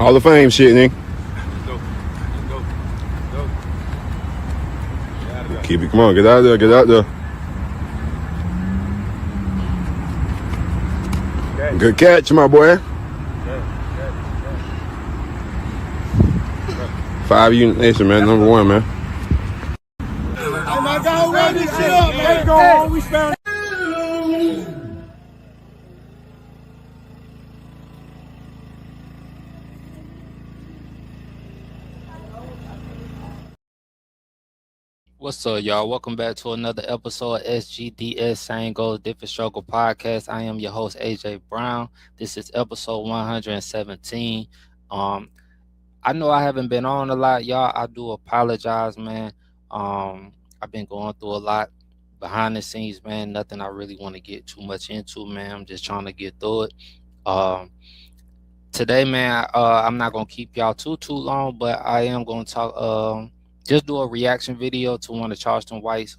Hall of Fame shit, nigga. Keep it, come on, get out there, get out there. Good catch, my boy. 5 Unit Nation, man, number 1, man. Oh my God, run this shit up, man. Let's go on, we found. What's up, y'all? Welcome back to another episode of SGDS, Same Goals, Different Struggle podcast. I am your host, Ajay Brown. This is episode 117. I know I haven't been on a lot, y'all. I do apologize, man. I've been going through a lot behind the scenes, man. Nothing I really want to get too much into, man. I'm just trying to get through it. Today, man, I'm not going to keep y'all too long, but I am going to talk... just do a reaction video to one of Charleston White's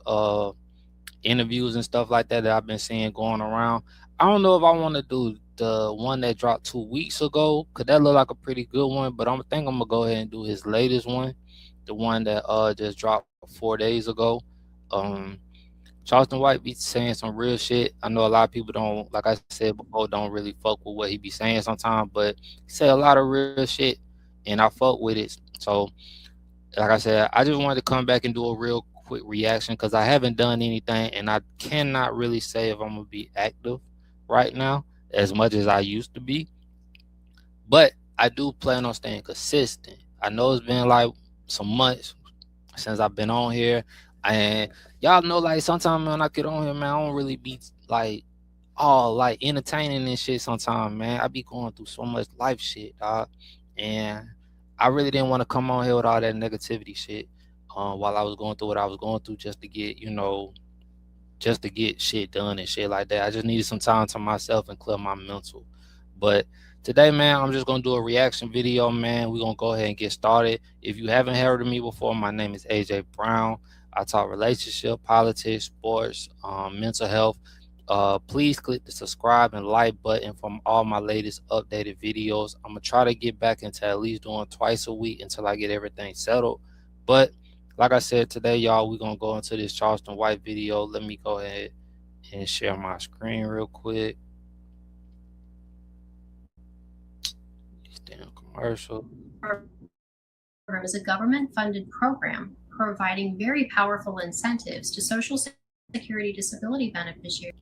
interviews and stuff like that I've been seeing going around. I don't know if I want to do the one that dropped 2 weeks ago, because that looked like a pretty good one, but I think I'm going to go ahead and do his latest one, the one that just dropped 4 days ago. Charleston White be saying some real shit. I know a lot of people don't, like I said before, don't really fuck with what he be saying sometimes, but he say a lot of real shit, and I fuck with it. So, like I said, I just wanted to come back and do a real quick reaction because I haven't done anything, and I cannot really say if I'm going to be active right now as much as I used to be. But I do plan on staying consistent. I know it's been like some months since I've been on here, and y'all know, like, sometimes when I get on here, man, I don't really be like all like entertaining and shit sometimes, man. I be going through so much life shit, dog, and I really didn't want to come on here with all that negativity shit while I was going through what I was going through, just to get, just to get shit done and shit like that. I just needed some time to myself and clear my mental. But today, man, I'm just going to do a reaction video, man. We're going to go ahead and get started. If you haven't heard of me before, my name is Ajay Brown. I talk relationship, politics, sports, mental health. Please click the subscribe and like button from all my latest updated videos. I'm gonna try to get back into at least doing twice a week until I get everything settled. But like I said, today, y'all, we're gonna go into this Charleston White video. Let me go ahead and share my screen real quick. These damn commercial. Program is a government-funded program providing very powerful incentives to Social Security disability beneficiaries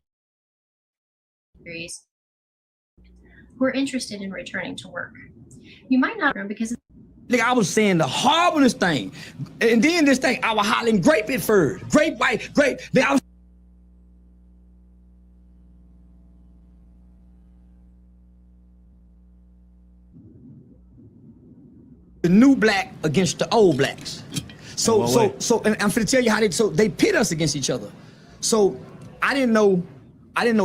who are interested in returning to work. You might not know because I was saying the horriblest thing, and then this thing I was hollering grape at first, grape white, grape. Then I was the new black against the old blacks. So and I'm finna tell you how they pit us against each other. So I didn't know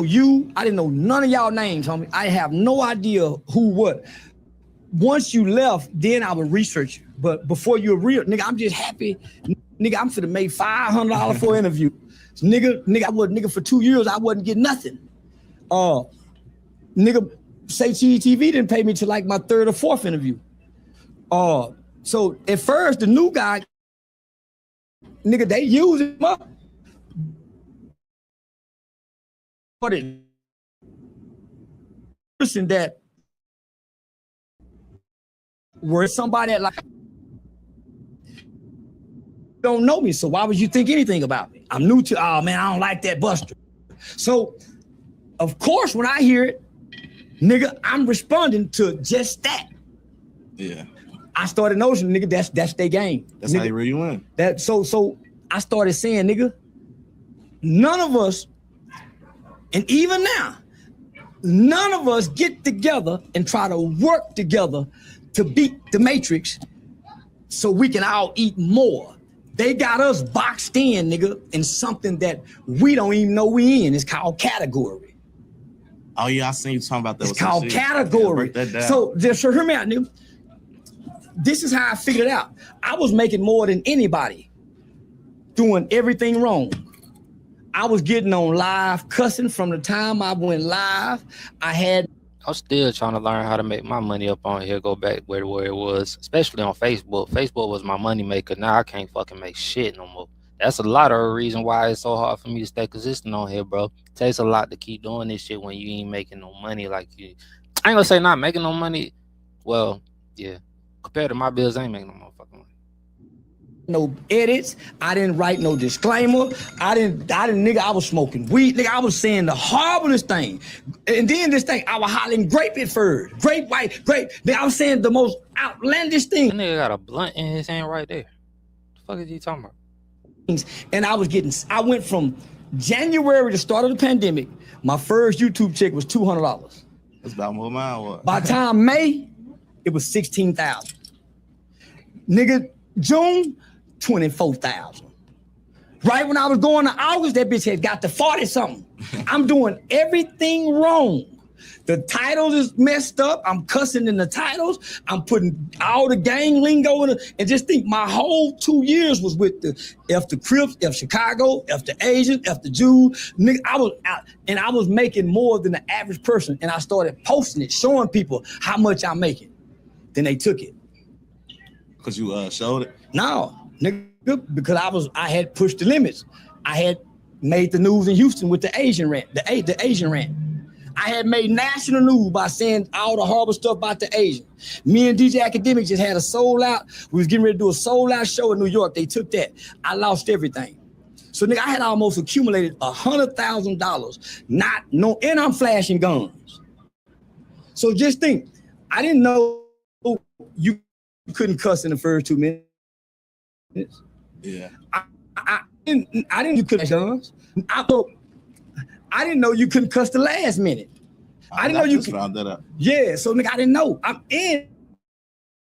you. I didn't know none of y'all names, homie. I have no idea who what. Once you left, then I would research you. But before you were real, nigga, I'm just happy. Nigga, I'm finna make $500 for an interview. Nigga, for 2 years, I wasn't getting nothing. Nigga, say TV didn't pay me till like my 3rd or 4th interview. So at first, the new guy, nigga, they use him up. But it person that were somebody that like don't know me, so why would you think anything about me? I'm new to, oh man, I don't like that Buster. So of course when I hear it, nigga, I'm responding to just that. Yeah. I started noticing, nigga, that's their game. That's nigga, how you really win. So I started saying, nigga, none of us, and even now, none of us get together and try to work together to beat the Matrix so we can all eat more. They got us boxed in, nigga, in something that we don't even know we in. It's called category. Oh yeah, I seen you talking about that. It's called category. Yeah, so hear me out, nigga. This is how I figured it out. I was making more than anybody, doing everything wrong. I was getting on live, cussing from the time I went live. I had I'm still trying to learn how to make my money up on here, go back where it was, especially on Facebook. Facebook was my money maker. Now I can't fucking make shit no more. That's a lot of the reason why it's so hard for me to stay consistent on here, bro. It takes a lot to keep doing this shit when you ain't making no money like you. I ain't gonna say not making no money. Well, yeah. Compared to my bills, I ain't making no motherfucking money. No edits. I didn't write no disclaimer. I didn't, nigga, I was smoking weed. Nigga, I was saying the horriblest thing. And then this thing, I was hollering grape at first. Grape white, grape. Then I was saying the most outlandish thing. That nigga got a blunt in his hand right there. The fuck is he talking about? And I went from January, the start of the pandemic, my first YouTube check was $200. That's about more mine. What? By the time May, it was 16,000. Nigga, June, 24,000. Right when I was going to August, that bitch had got to 40 something. I'm doing everything wrong. The titles is messed up. I'm cussing in the titles. I'm putting all the gang lingo in it. And just think my whole 2 years was with the F the Crips, F Chicago, F the Asians, F the Jews. Nigga, I was out and I was making more than the average person. And I started posting it, showing people how much I'm making. Then they took it. Because you showed it? No, nigga, because I had pushed the limits. I had made the news in Houston with the Asian rant, the Asian rant. I had made national news by saying all the horrible stuff about the Asian. Me and DJ Academic just had a sold out. We was getting ready to do a sold out show in New York. They took that. I lost everything. So nigga, I had almost accumulated $100,000. And I'm flashing guns. So just think, I didn't know you couldn't cuss in the first 2 minutes. Yeah. I didn't you couldn't guns. I didn't know you couldn't cuss the last minute. I didn't know you could round that up. Yeah, so nigga, I didn't know. I'm in.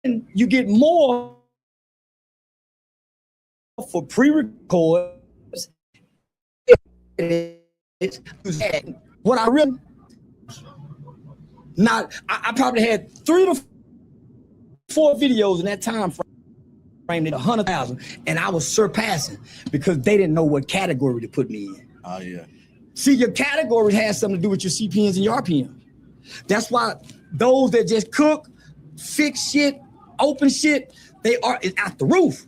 And you get more for pre-records. What I really I probably had 3 to 4 videos in that time frame at 100,000, and I was surpassing because they didn't know what category to put me in. Oh yeah. See, your category has something to do with your CPNs and your RPMs. That's why those that just cook, fix shit, open shit, they are at the roof.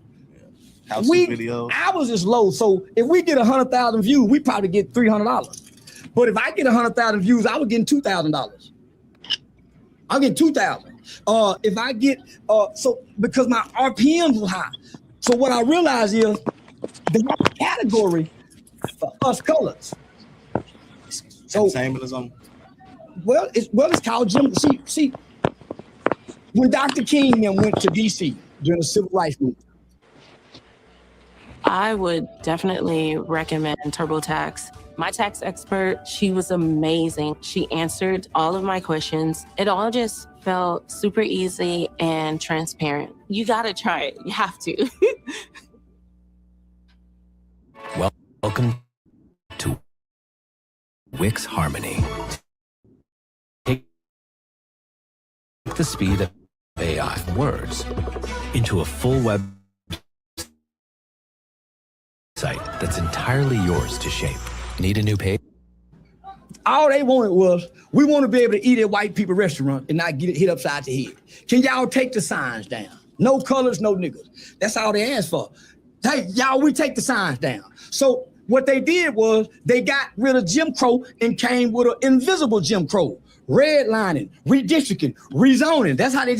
Yeah. Videos. Ours is low, so if we get 100,000 views, we probably get $300. But if I get 100,000 views, I was getting $2,000. I'm getting 2,000. If I get so because my RPMs was high. So what I realized is the category for us colors. So entertainment or something? Well, it's called Jim. See, when Dr. King went to DC during the Civil Rights Movement. I would definitely recommend TurboTax. My tax expert, she was amazing. She answered all of my questions. It all just felt super easy and transparent. You gotta try it. You have to. Welcome to Wix Harmony. Take the speed of AI words into a full web site that's entirely yours to shape. Need a new page? All they wanted was, we want to be able to eat at white people restaurant and not get it hit upside the head. Can y'all take the signs down? No colors, no niggas. That's all they asked for. Hey, y'all, we take the signs down. So what they did was they got rid of Jim Crow and came with an invisible Jim Crow. Redlining, redistricting, rezoning. That's how they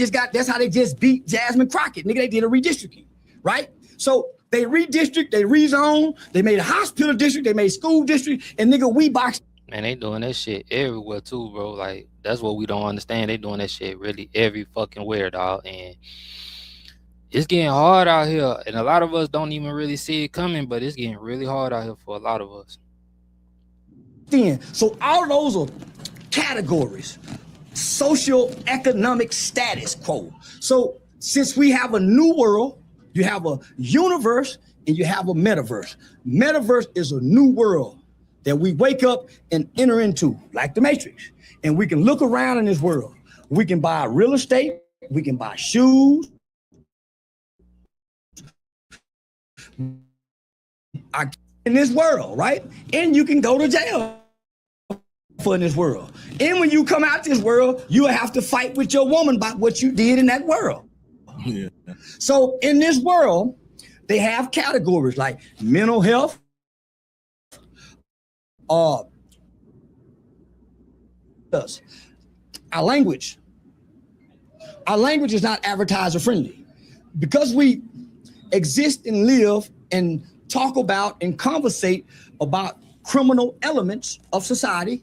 just beat Jasmine Crockett. Nigga, they did a redistricting, right? So they redistrict, they rezone, they made a hospital district, they made school district, and nigga, we boxed. Man, they doing that shit everywhere too, bro. Like, that's what we don't understand. They doing that shit really every fucking where, dog. And it's getting hard out here. And a lot of us don't even really see it coming, but it's getting really hard out here for a lot of us. So all of those are categories. Social economic status quo. So since we have a new world, you have a universe and you have a metaverse. Metaverse is a new world that we wake up and enter into, like the Matrix. And we can look around in this world. We can buy real estate. We can buy shoes. In this world, right? And you can go to jail for in this world. And when you come out this world, you have to fight with your woman about what you did in that world. Yeah. So in this world, they have categories like mental health, our language. Our language is not advertiser friendly. Because we exist and live and talk about and conversate about criminal elements of society,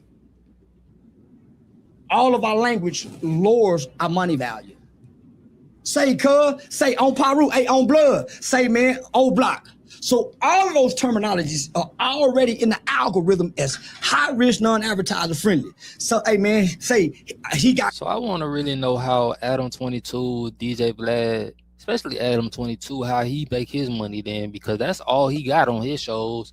all of our language lowers our money value. Say cuz, say on Paru, hey, on blood, say man, old block. So all of those terminologies are already in the algorithm as high risk, non-advertiser friendly. So hey man, say he got. So I want to really know how Adam 22, DJ Vlad, especially Adam 22, how he make his money then, because that's all he got on his shows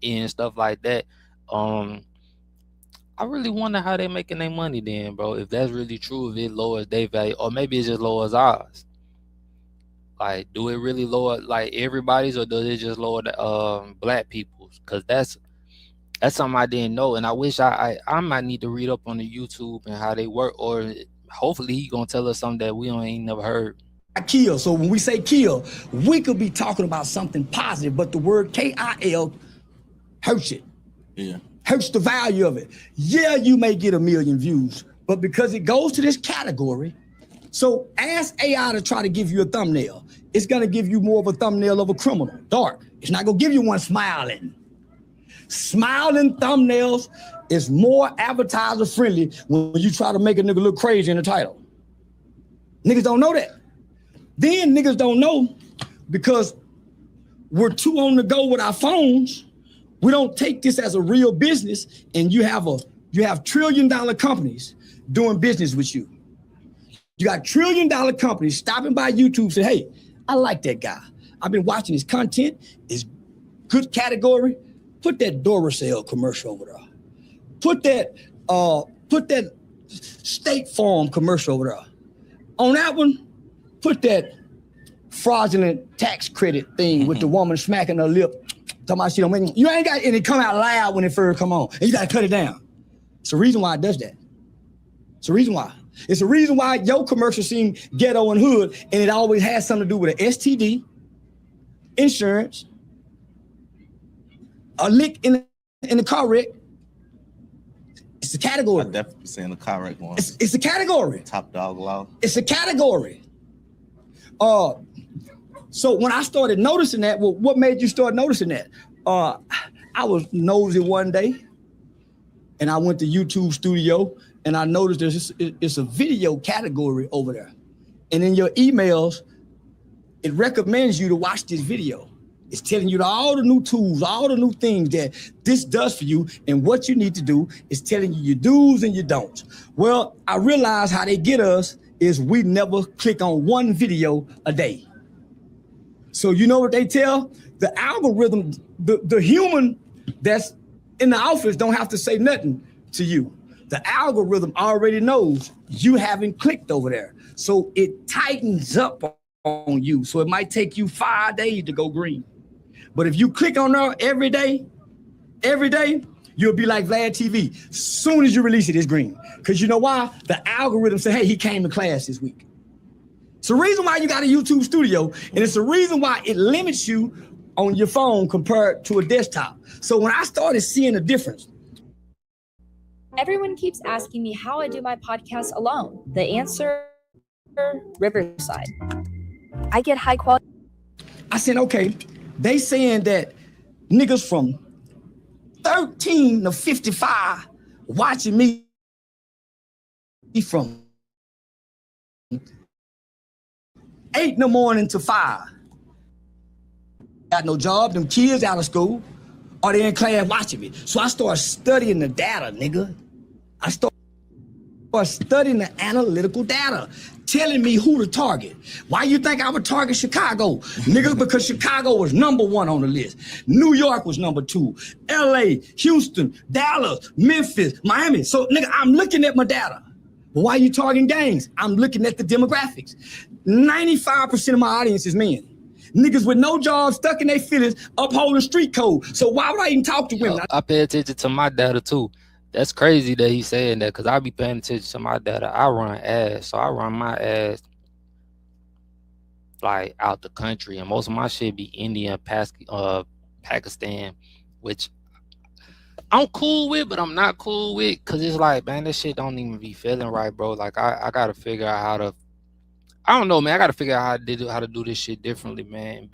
and stuff like that. I really wonder how they making their money then, bro. If that's really true, if it lowers their value, or maybe it just lowers ours. Like, do it really lower like everybody's, or does it just lower the black people's? Because that's something I didn't know, and I wish I might need to read up on the YouTube and how they work, or hopefully he gonna tell us something that we ain't never heard. Kill. So when we say kill, we could be talking about something positive, but the word KIL hurts it. Yeah. Hurts the value of it. Yeah, you may get 1 million views, but because it goes to this category, so ask AI to try to give you a thumbnail. It's gonna give you more of a thumbnail of a criminal, dark. It's not gonna give you one smiling. Smiling thumbnails is more advertiser friendly when you try to make a nigga look crazy in the title. Niggas don't know that. Then niggas don't know because we're too on the go with our phones. We don't take this as a real business, and you have $1 trillion companies doing business with you. You got $1 trillion companies stopping by YouTube saying, hey, I like that guy. I've been watching his content, his good category. Put that Duracell commercial over there. Put that State Farm commercial over there. On that one, put that fraudulent tax credit thing with the woman smacking her lip. Talking about she don't make, you ain't got, and it come out loud when it first come on, and you gotta cut it down. It's the reason why it does that. It's the reason why. It's the reason why your commercial seem ghetto and hood, and it always has something to do with an STD, insurance, a lick in the car wreck. It's a category. I definitely saying the car wreck one. It's a category. Top dog law. It's a category. So when I started noticing that, well, what made you start noticing that? I was nosy one day, and I went to YouTube Studio, and I noticed it's a video category over there. And in your emails, it recommends you to watch this video. It's telling you all the new tools, all the new things that this does for you, and what you need to do. Is telling you your do's and your don'ts. Well, I realized how they get us is we never click on one video a day. So you know what they tell? The algorithm, the human that's in the office don't have to say nothing to you. The algorithm already knows you haven't clicked over there. So it tightens up on you. So it might take you 5 days to go green. But if you click on there every day, you'll be like Vlad TV. Soon as you release it, it's green. Because you know why? The algorithm said, hey, he came to class this week. It's the reason why you got a YouTube Studio, and it's the reason why it limits you on your phone compared to a desktop. So when I started seeing the difference. Everyone keeps asking me how I do my podcast alone. The answer, Riverside. I get high quality. I said, okay, they saying that niggas from 13 to 55 watching me from 8 in the morning to 5. Got no job, them kids out of school, or they in class watching me. So I started studying the data, nigga. I started studying the analytical data, telling me who to target. Why you think I would target Chicago? Nigga, because Chicago was #1 on the list. New York was #2. LA, Houston, Dallas, Memphis, Miami. So nigga, I'm looking at my data. But why you targeting gangs? I'm looking at the demographics. 95% of my audience is men. Niggas with no jobs, stuck in their feelings, upholding street code. So why would I even talk to women? I pay attention to my data too. That's crazy that he's saying that, because I be paying attention to my data. I run ads, so I run my ads like out the country, and most of my shit be India, Pakistan, which I'm cool with, but I'm not cool with, because it's like, man, this shit don't even be feeling right, bro. Like I gotta figure out how to, I don't know, man. I gotta figure out how to do this shit differently, man,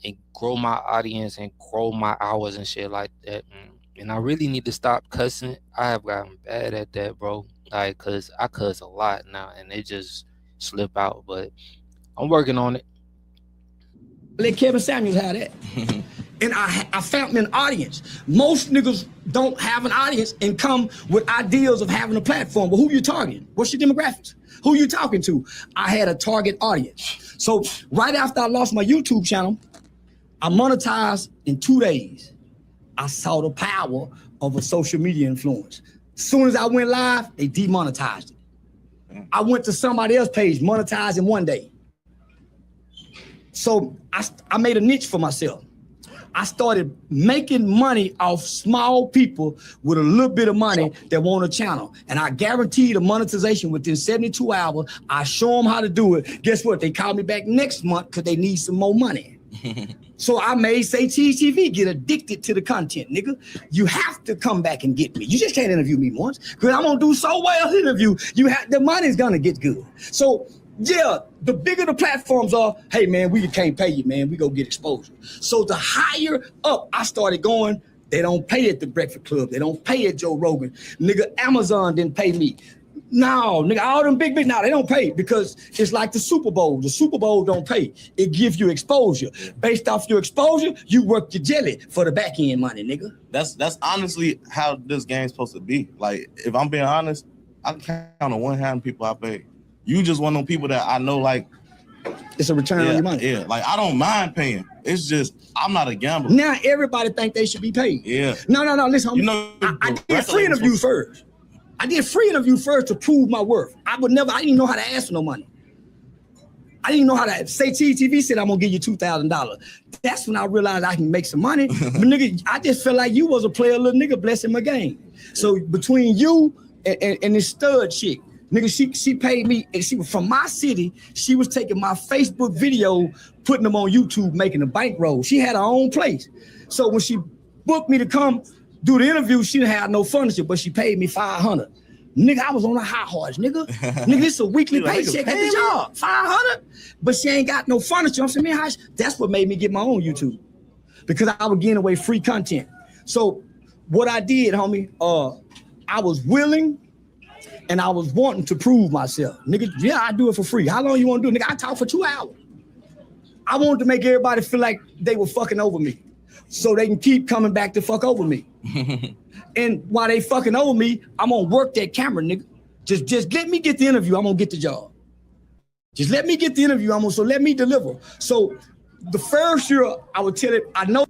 and grow my audience and grow my hours and shit like that, man. And I really need to stop cussing. I have gotten bad at that, bro. Like, cause I cuss a lot now, and it just slip out. But I'm working on it. Let Kevin Samuels have that. And I found me an audience. Most niggas don't have an audience and come with ideas of having a platform. But who you targeting? What's your demographics? Who you talking to? I had a target audience. So right after I lost my YouTube channel, I monetized in 2 days. I saw the power of a social media influence. As soon as I went live, they demonetized it. I went to somebody else's page, monetized in 1 day. So I made a niche for myself. I started making money off small people with a little bit of money that want a channel. And I guaranteed a monetization within 72 hours. I show them how to do it. Guess what? They call me back next month because they need some more money. So I made Say Cheese TV get addicted to the content, nigga. You have to come back and get me. You just can't interview me once, because I'm gonna do so well interview. The money's gonna get good. So yeah, the bigger the platforms are, hey man, we can't pay you, man. We go get exposure. So the higher up I started going, they don't pay at the Breakfast Club. They don't pay at Joe Rogan. Nigga, Amazon didn't pay me. No, nigga, all them big, now they don't pay, because it's like the Super Bowl. The Super Bowl don't pay. It gives you exposure. Based off your exposure, you work your jelly for the back end money, nigga. That's honestly how this game's supposed to be. Like, if I'm being honest, I can count on one hand people I pay. You just one of them people that I know, like, it's a return on your money. Yeah, like I don't mind paying. It's just I'm not a gambler. Now everybody think they should be paid. Yeah. No, listen, homie. You know, I did free interviews first. I did free interview first to prove my worth. I didn't know how to ask for no money. I didn't know how to say. TV said, I'm gonna give you $2,000. That's when I realized I can make some money. But nigga, I just felt like you was a player, little nigga, blessing my game. So between you and this stud chick, nigga, she paid me, and she was from my city. She was taking my Facebook video, putting them on YouTube, making a bankroll. She had her own place. So when she booked me to come do the interview, she didn't have no furniture, but she paid me $500. Nigga, I was on a high horse, nigga. Nigga, it's a weekly paycheck at the job, $500. But she ain't got no furniture. I'm saying, man, that's what made me get my own YouTube, because I was giving away free content. So what I did, homie, I was willing and I was wanting to prove myself. Nigga, yeah, I do it for free. How long you want to do it? Nigga, I talk for 2 hours. I wanted to make everybody feel like they were fucking over me, so they can keep coming back to fuck over me. And while they fucking over me, I'm gonna work that camera, nigga. Just let me get the interview, I'm gonna get the job. Just let me get the interview, so let me deliver. So the first year, I would tell it, I know.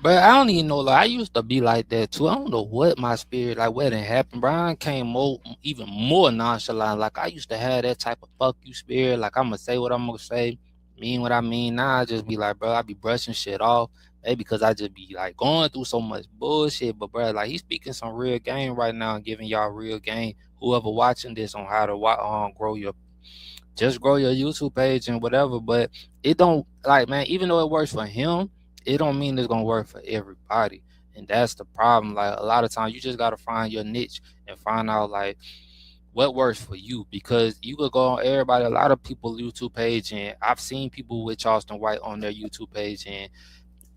But I don't even know, like, I used to be like that too. I don't know what my spirit, like, what had happened. Brian came even more nonchalant. Like, I used to have that type of fuck you spirit. Like, I'm gonna say what I'm gonna say, mean what I mean. Now I just be like, bro, I be brushing shit off. Maybe because I just be like going through so much bullshit. But bro, like, he's speaking some real game right now and giving y'all real game. Whoever watching this on how to grow your YouTube page and whatever. But it don't, like, man, even though it works for him, it don't mean it's gonna work for everybody. And that's the problem. Like, a lot of times you just gotta find your niche and find out like what works for you, because you could go on a lot of people's YouTube page, and I've seen people with Charleston White on their YouTube page, and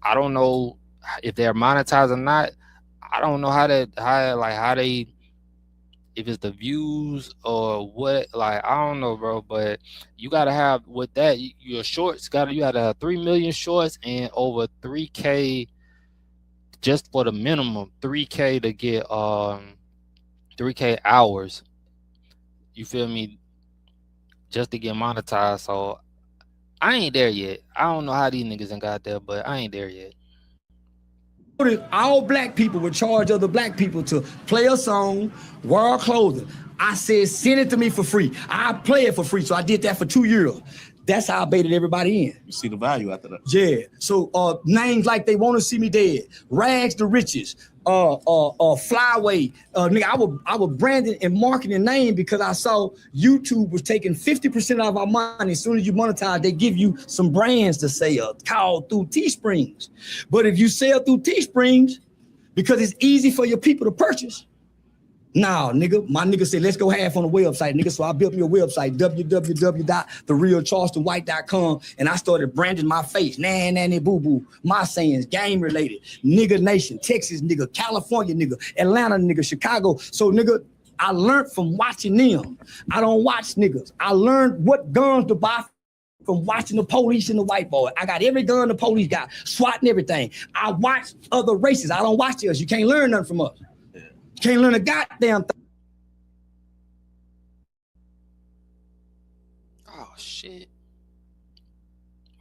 I don't know if they're monetized or not. I don't know how they, if it's the views or what, like, I don't know, bro. But you gotta have, with that, your shorts you gotta have 3 million shorts and over 3K, just for the minimum 3K to get 3K hours. You feel me? Just to get monetized. So I ain't there yet. I don't know how these niggas ain't got there, but I ain't there yet. All black people would charge other black people to play a song, wear clothing. I said, send it to me for free. I play it for free. So I did that for 2 years. That's how I baited everybody in. You see the value after that. Yeah. So names like They Want to See Me Dead, Rags to Riches, Flyway. Nigga, I was branding and marketing name because I saw YouTube was taking 50% of our money. As soon as you monetize, they give you some brands to sell called through Teesprings. But if you sell through Teesprings, because it's easy for your people to purchase, nah, nigga, my nigga said, let's go half on the website, nigga. So I built me a website, www.therealcharlestonwhite.com, and I started branding my face, nanny boo boo, my sayings, game related, nigga nation, Texas nigga, California nigga, Atlanta nigga, Chicago. So nigga, I learned from watching them. I don't watch niggas. I learned what guns to buy from watching the police and the white boy. I got every gun the police got, SWAT and everything. I watch other races. I don't watch us. You can't learn nothing from us. You can't learn a goddamn thing. Oh shit.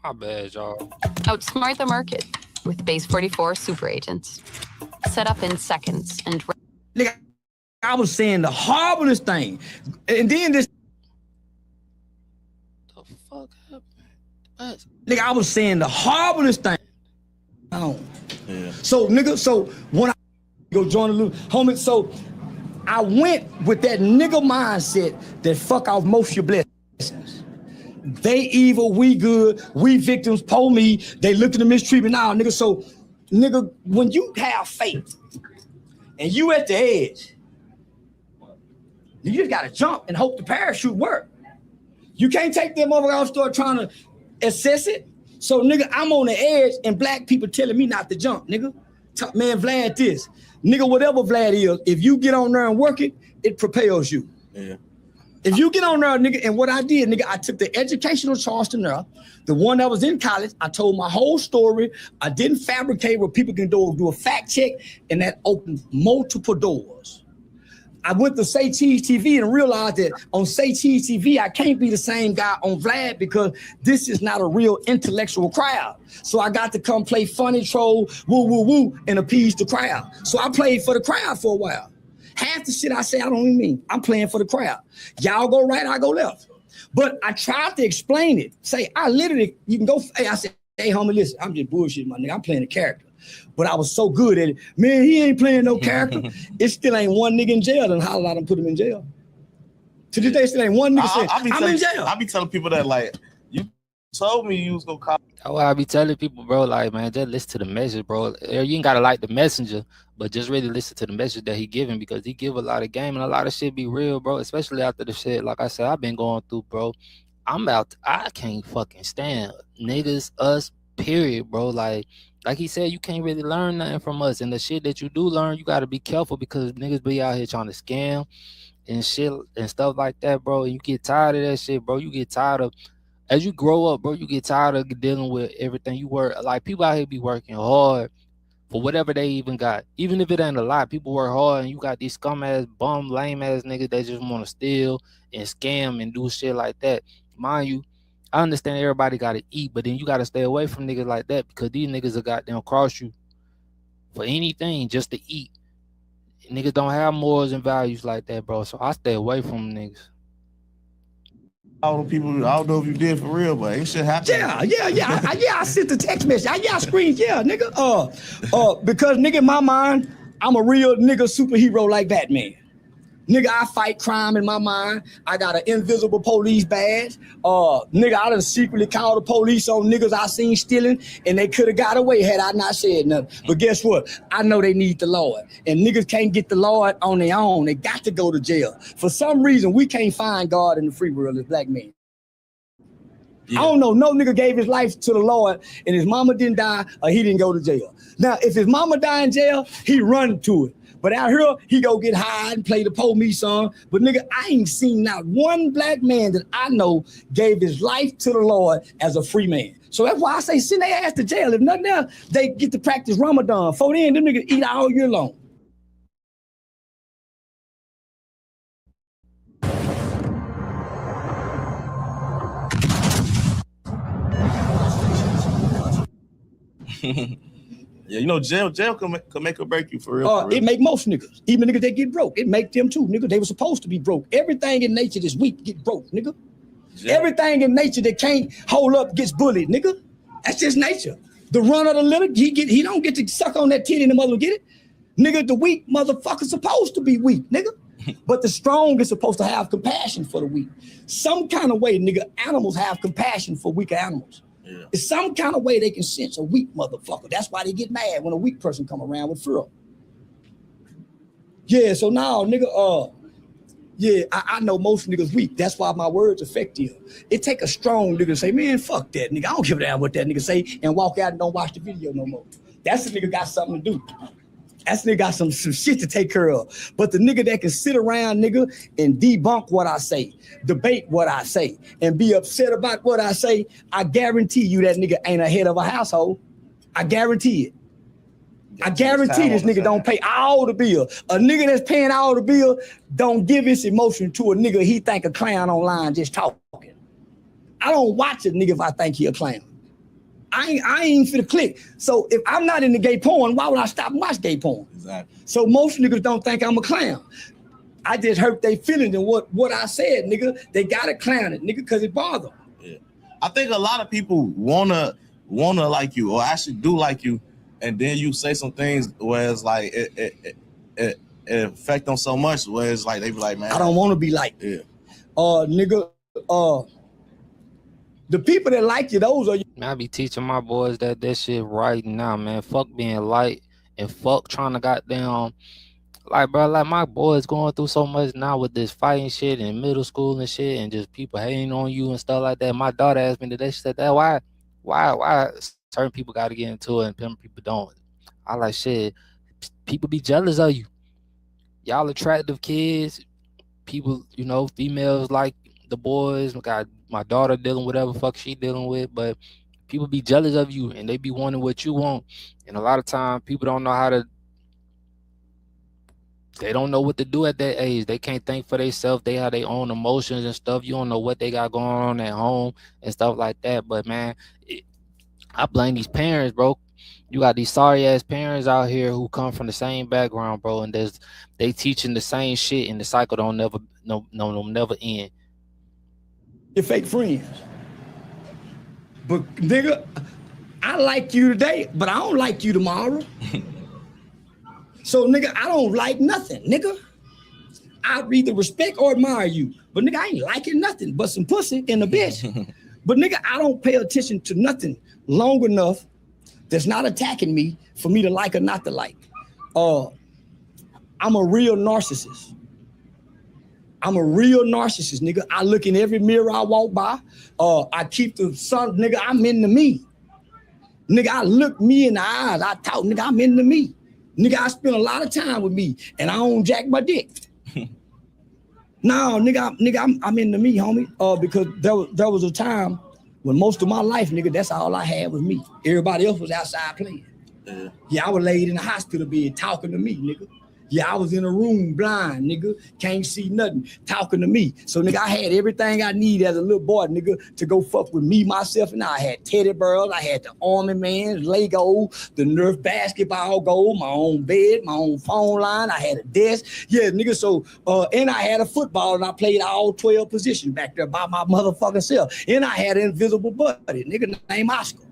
My bad, y'all. Outsmart the market with Base 44 super agents. Set up in seconds and... Nigga, I was saying the horriblest thing. And then this... The fuck happened? Nigga, I was saying the horriblest thing. Oh. Yeah. So, nigga, so when I go join the loop, homie, so I went with that nigga mindset that fuck off most of your blessings. They evil, we good, we victims, po me, they looked at the mistreatment now, nigga. So, nigga, when you have faith and you at the edge, you just gotta jump and hope the parachute work. You can't take them over and start trying to assess it. So, nigga, I'm on the edge and black people telling me not to jump, nigga. Man, Vlad this. Nigga, whatever Vlad is, if you get on there and work it, it propels you. Yeah. If you get on there, nigga, and what I did, nigga, I took the educational Charleston there, the one that was in college, I told my whole story. I didn't fabricate where people can do a fact check, and that opened multiple doors. I went to Say Cheese TV and realized that on Say Cheese TV, I can't be the same guy on Vlad because this is not a real intellectual crowd. So I got to come play funny, troll, woo, woo, woo, and appease the crowd. So I played for the crowd for a while. Half the shit I say, I don't even mean. I'm playing for the crowd. Y'all go right, I go left. But I tried to explain it. Say, I literally, you can go, hey, I said, hey, homie, listen, I'm just bullshitting, my nigga. I'm playing a character. But I was so good at it. Man, he ain't playing no character. It still ain't one nigga in jail and holler out and put him in jail. To this day, still ain't one nigga saying, I'm in jail. I be telling people that, like, you told me you was gonna call. That's why I be telling people, bro, like, man, just listen to the message, bro. You ain't gotta like the messenger, but just really listen to the message that he giving, because he give a lot of game and a lot of shit be real, bro, especially after the shit, like I said, I've been going through, bro. I can't fucking stand niggas, us, period, bro. Like he said, you can't really learn nothing from us. And the shit that you do learn, you got to be careful because niggas be out here trying to scam and shit and stuff like that, bro. And you get tired of that shit, bro. You get tired of, as you grow up, bro, you get tired of dealing with everything. You work, like, people out here be working hard for whatever they even got. Even if it ain't a lot, people work hard, and you got these scum-ass, bum, lame-ass niggas that just want to steal and scam and do shit like that. Mind you, I understand everybody got to eat, but then you got to stay away from niggas like that because these niggas are goddamn cross you for anything just to eat. Niggas don't have morals and values like that, bro. So I stay away from niggas. All the people, I don't know if you did for real, but it shit happened. Yeah. I sent the text message. I screened, yeah, nigga. Because nigga, in my mind, I'm a real nigga superhero like Batman. Nigga, I fight crime in my mind. I got an invisible police badge. Nigga, I done secretly called the police on niggas I seen stealing, and they could have got away had I not said nothing. But guess what? I know they need the Lord, and niggas can't get the Lord on their own. They got to go to jail. For some reason, we can't find God in the free world as black men. Yeah. I don't know, no nigga gave his life to the Lord, and his mama didn't die, or he didn't go to jail. Now, if his mama died in jail, he run to it. But out here, he go get high and play the po me song. But nigga, I ain't seen not one black man that I know gave his life to the Lord as a free man. So that's why I say send their ass to jail. If nothing else, they get to practice Ramadan. For then, them niggas eat all year long. Yeah, you know, jail can make or break you for real. For real. It make most niggas, even niggas that get broke. It make them too, nigga. They were supposed to be broke. Everything in nature this week get broke, nigga. Everything in nature that can't hold up gets bullied, nigga. That's just nature. The run of the little, he don't get to suck on that titty and the mother get it. Nigga, the weak motherfucker's supposed to be weak, nigga. But the strong is supposed to have compassion for the weak. Some kind of way, nigga, animals have compassion for weaker animals. Yeah. It's some kind of way they can sense a weak motherfucker. That's why they get mad when a weak person come around with fur. Yeah, so now, nigga, yeah, I know most niggas weak. That's why my words affect you. It take a strong nigga to say, man, fuck that nigga. I don't give a damn what that nigga say, and walk out and don't watch the video no more. That's the nigga got something to do. That's the nigga got some shit to take care of. But the nigga that can sit around, nigga, and debunk what I say, debate what I say, and be upset about what I say, I guarantee you that nigga ain't a head of a household. I guarantee it. I guarantee this nigga don't pay all the bill. A nigga that's paying all the bill don't give his emotion to a nigga he think a clown online just talking. I don't watch a nigga if I think he a clown. I ain't finna click. So if I'm not into gay porn, why would I stop and watch gay porn? Exactly. So most niggas don't think I'm a clown. I just hurt their feelings and what I said, nigga. They gotta clown it, nigga, because it bothers them. Yeah. I think a lot of people wanna like you or actually do like you, and then you say some things where it's like it affect them so much where it's like they be like, man, I don't want to be like, yeah, nigga, the people that like you, those are you. I be teaching my boys that shit right now, man. Fuck being light and fuck trying to goddamn, like, bro, like my boys going through so much now with this fighting shit in middle school and shit, and just people hating on you and stuff like that. My daughter asked me today, she said, that why certain people got to get into it and some people don't. I like, shit, people be jealous of you. Y'all attractive kids. People, you know, females like the boys. Got my daughter dealing with whatever fuck she dealing with, but people be jealous of you and they be wanting what you want. And a lot of times people don't know they don't know what to do at that age. They can't think for themselves. They have their own emotions and stuff. You don't know what they got going on at home and stuff like that. But man, I blame these parents, bro. You got these sorry ass parents out here who come from the same background, bro, and they teaching the same shit, and the cycle don't never end. You're fake friends. But nigga, I like you today, but I don't like you tomorrow. So nigga, I don't like nothing, nigga. I either respect or admire you, but nigga, I ain't liking nothing but some pussy and a bitch. But nigga, I don't pay attention to nothing long enough that's not attacking me for me to like or not to like. I'm a real narcissist. I'm a real narcissist, nigga. I look in every mirror I walk by. I keep the sun, nigga, I'm into me. Nigga, I look me in the eyes. I talk, nigga, I'm into me. Nigga, I spend a lot of time with me, and I don't jack my dick. No, nigga, I'm into me, homie. Because there was a time when most of my life, nigga, that's all I had was me. Everybody else was outside playing. Yeah, I was laid in the hospital bed talking to me, nigga. Yeah, I was in a room blind, nigga. Can't see nothing, talking to me. So, nigga, I had everything I need as a little boy, nigga, to go fuck with me, myself, and I had teddy bears. I had the Army Man, Lego, the Nerf basketball goal, my own bed, my own phone line. I had a desk. Yeah, nigga, so, and I had a football, and I played all 12 positions back there by my motherfucking self. And I had an invisible buddy, nigga, named Oscar.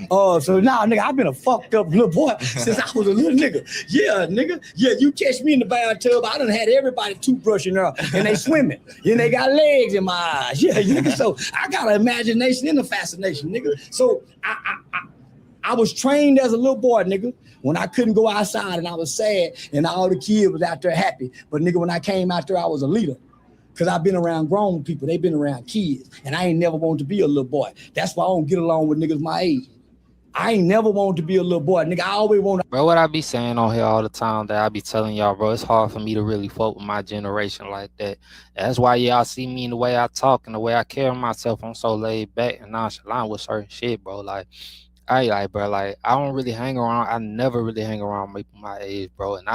So now, nigga, I've been a fucked up little boy since I was a little nigga. Yeah, nigga. Yeah, you catch me in the bathtub, I done had everybody toothbrushing there, and they swimming, and they got legs in my eyes. Yeah, nigga. So I got an imagination and a fascination, nigga. So I was trained as a little boy, nigga, when I couldn't go outside and I was sad, and all the kids was out there happy. But nigga, when I came out there, I was a leader. Because I've been around grown people. They've been around kids. And I ain't never wanted to be a little boy. That's why I don't get along with niggas my age. I ain't never wanted to be a little boy. Nigga, I always want to. Bro, what I be saying on here all the time that I be telling y'all, bro, it's hard for me to really fuck with my generation like that. That's why y'all see me in the way I talk and the way I carry myself. I'm so laid back and nonchalant with certain shit, bro. Like, I don't really hang around. I never really hang around people my age, bro. And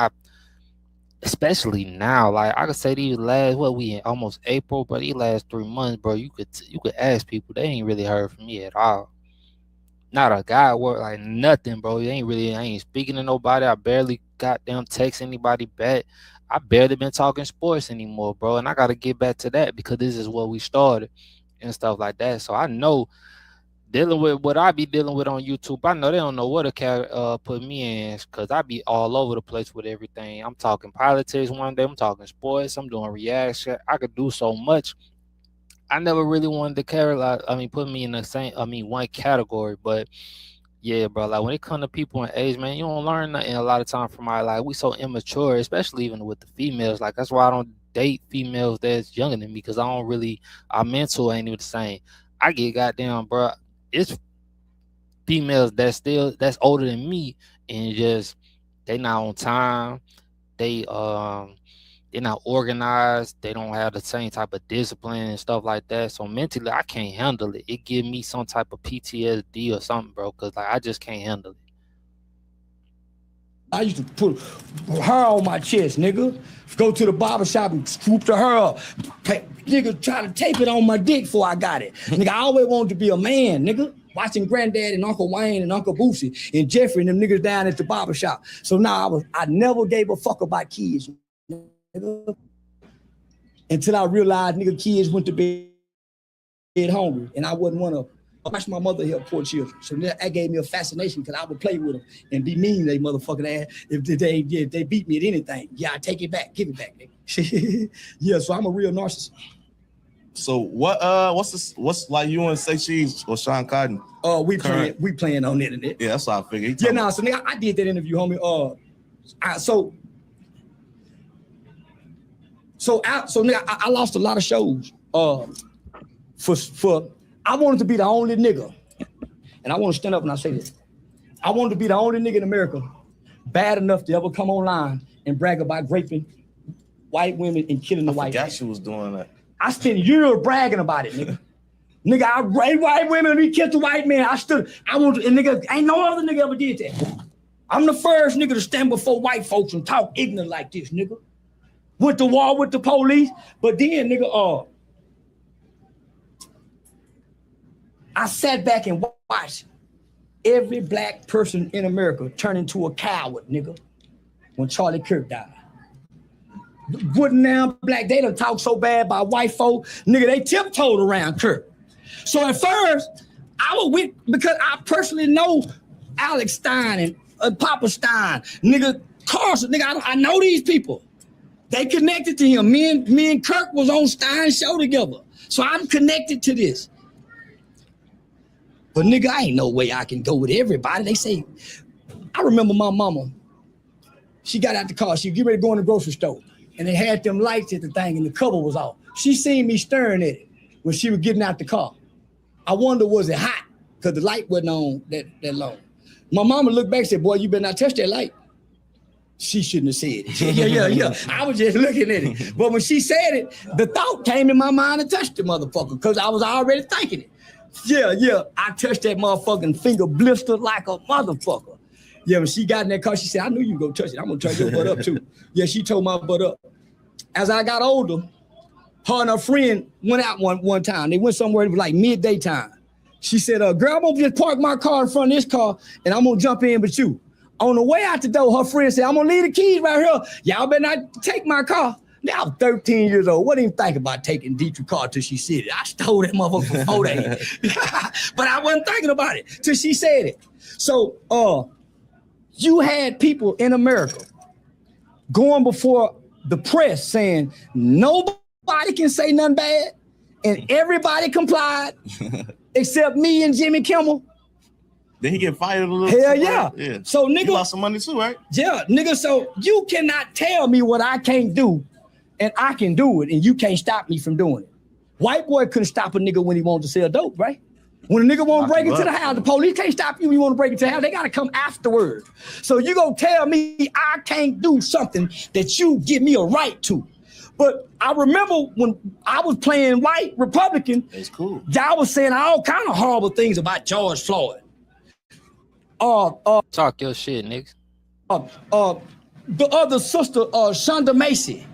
especially now, like I could say these last, we in almost April, but these last 3 months, bro, you could ask people, they ain't really heard from me at all. Not a guy word, like nothing, bro. I ain't speaking to nobody. I barely goddamn text anybody back. I barely been talking sports anymore, bro. And I gotta get back to that because this is what we started. and stuff like that. So I know dealing with what I be dealing with on YouTube, I know they don't know what to put me in, because I be all over the place with everything. I'm talking politics one day, I'm talking sports, I'm doing reaction. I could do so much. I never really wanted to put me in the same, one category. But yeah, bro, like when it comes to people in age, man, you don't learn nothing a lot of time from my life. We so immature, especially even with the females. Like that's why I don't date females that's younger than me, because our mental ain't even the same. I get goddamn, bro, it's females that's older than me, and just they not on time. They're not organized. They don't have the same type of discipline and stuff like that. So mentally, I can't handle it. It give me some type of PTSD or something, bro, because like I just can't handle it. I used to put her on my chest, nigga. Go to the barber shop and swoop the hair up. Nigga, try to tape it on my dick before I got it. Nigga, I always wanted to be a man, nigga. Watching Granddad and Uncle Wayne and Uncle Boosie and Jeffrey and them niggas down at the barber shop. So now I never gave a fuck about kids, nigga. Until I realized, nigga, kids went to bed hungry, and I wouldn't want to watch my mother help poor children. So that gave me a fascination, because I would play with them and be mean to they motherfucking ass. If they beat me at anything, yeah, I take it back, give it back, nigga. Yeah, so I'm a real narcissist. So what's like you and Say Cheese or Sean Cotton? We playing on the internet. Yeah, that's what I figured. Yeah, so nigga, I did that interview, homie. So nigga, I lost a lot of shows. For I wanted to be the only nigga, and I want to stand up when I say this. I wanted to be the only nigga in America bad enough to ever come online and brag about raping white women and killing the white man. I forgot she was doing that. I spent years bragging about it, nigga. Nigga, I raped white women and we killed the white man. And nigga, ain't no other nigga ever did that. I'm the first nigga to stand before white folks and talk ignorant like this, nigga. Went to war with the police, but then, nigga, I sat back and watched every black person in America turn into a coward, nigga, when Charlie Kirk died. Wouldn't now black, they done talk so bad about white folk, nigga, they tiptoed around Kirk. So at first, I was with, because I personally know Alex Stein and Papa Stein, nigga, Carson, nigga, I know these people. They connected to him. Me and Kirk was on Stein's show together. So I'm connected to this. But nigga, I ain't no way I can go with everybody. They say, I remember my mama, she got out the car, she get ready to go in the grocery store, and they had them lights at the thing and the cover was off. She seen me staring at it when she was getting out the car. I wonder, was it hot? Because the light wasn't on that long. My mama looked back and said, boy, you better not touch that light. She shouldn't have said it. Yeah. I was just looking at it. But when she said it, the thought came in my mind to touch the motherfucker, because I was already thinking it. Yeah. I touched that motherfucking finger blister like a motherfucker. Yeah, when she got in that car, she said, I knew you were going to touch it. I'm going to turn your butt up too. Yeah, she told my butt up. As I got older, her and her friend went out one time. They went somewhere, it was like midday time. She said, girl, I'm going to just park my car in front of this car and I'm going to jump in with you. On the way out the door, her friend said, I'm going to leave the keys right here. Y'all better not take my car. Now I was 13 years old. Wasn't even thinking about taking Dietrich's car till she said it. I stole that motherfucker for 4 days. But I wasn't thinking about it till she said it. So you had people in America going before the press saying nobody can say nothing bad, and everybody complied except me and Jimmy Kimmel. Did he get fired a little? Hell yeah. Yeah. So nigga, you lost some money too, right? Yeah, nigga. So you cannot tell me what I can't do, and I can do it, and you can't stop me from doing it. White boy couldn't stop a nigga when he wanted to sell dope, right? When a nigga want to break into the house, the police can't stop you when you want to break into the house. They got to come afterwards. So you gonna tell me I can't do something that you give me a right to. But I remember when I was playing white Republican, it's cool. Y'all was saying all kind of horrible things about George Floyd. Talk your shit, niggas. The other sister, Shonda Macy,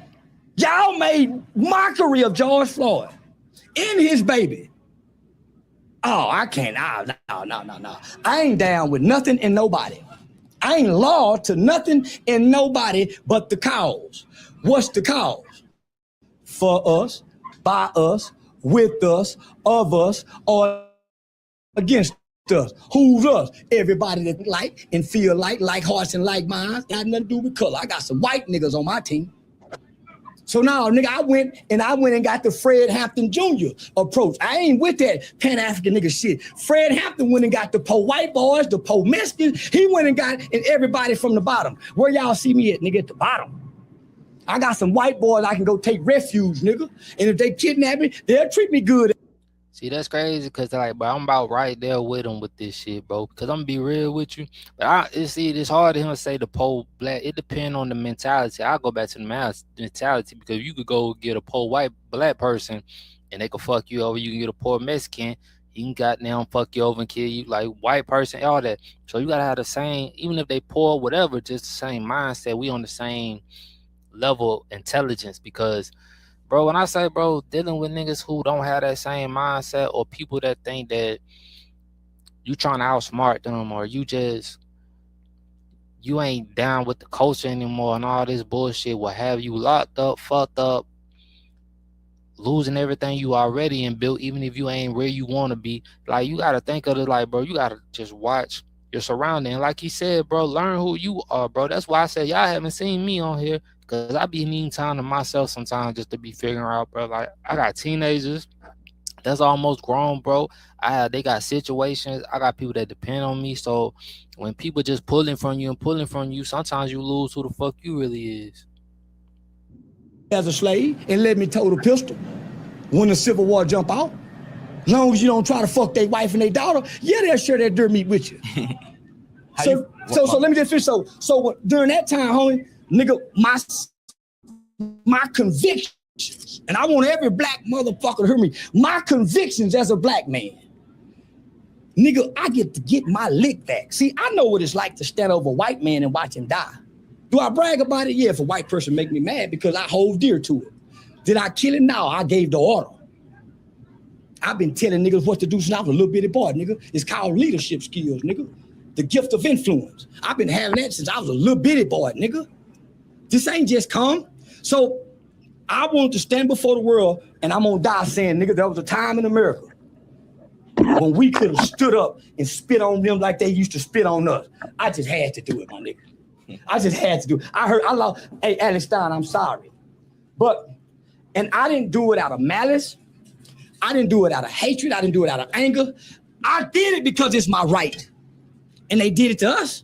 y'all made mockery of George Floyd and his baby. Oh, I can't. No. I ain't down with nothing and nobody. I ain't law to nothing and nobody but the cause. What's the cause? For us, by us, with us, of us, or against us. Who's us? Everybody that like and feel like hearts and like minds. Got nothing to do with color. I got some white niggas on my team. So now, nigga, I went and got the Fred Hampton Jr. approach. I ain't with that Pan-African nigga shit. Fred Hampton went and got the po white boys, the po Mexicans. He went and got and everybody from the bottom. Where y'all see me at, nigga, at the bottom. I got some white boys I can go take refuge, nigga. And if they kidnap me, they'll treat me good. See, that's crazy because, like, bro, I'm about right there with him with this shit, bro. Because I'm going to be real with you. But it's hard to him to say the po black. It depends on the mentality. I'll go back to the mentality because you could go get a po white black person and they could fuck you over. You can get a poor Mexican. He can goddamn fuck you over and kill you. Like, white person, all that. So you got to have the same, even if they poor, whatever, just the same mindset. We on the same level of intelligence because, bro, when I say, bro, dealing with niggas who don't have that same mindset or people that think that you trying to outsmart them or you ain't down with the culture anymore and all this bullshit will have you locked up, fucked up, losing everything you already and built, even if you ain't where you want to be. Like, you got to think of it like, bro, you got to just watch your surrounding. Like he said, bro, learn who you are, bro. That's why I said y'all haven't seen me on here. Because I be needing time to myself sometimes just to be figuring out, bro. Like, I got teenagers that's almost grown, bro. They got situations. I got people that depend on me. So when people just pulling from you, sometimes you lose who the fuck you really is. As a slave and let me tote a pistol when the Civil War jump out. As long as you don't try to fuck their wife and their daughter, yeah, they'll share that dirt meat with you. So let me just finish. So during that time, homie, nigga, my convictions, and I want every black motherfucker to hear me, my convictions as a black man, nigga, I get to get my lick back. See, I know what it's like to stand over a white man and watch him die. Do I brag about it? Yeah, if a white person make me mad because I hold dear to it. Did I kill him? No, I gave the order. I've been telling niggas what to do since I was a little bitty boy, nigga. It's called leadership skills, nigga. The gift of influence. I've been having that since I was a little bitty boy, nigga. This ain't just come. So I want to stand before the world and I'm gonna die saying, nigga, there was a time in America when we could have stood up and spit on them like they used to spit on us. I just had to do it, my nigga. I just had to do it. I lost, hey, Alex Stein, I'm sorry. And I didn't do it out of malice. I didn't do it out of hatred. I didn't do it out of anger. I did it because it's my right. And they did it to us.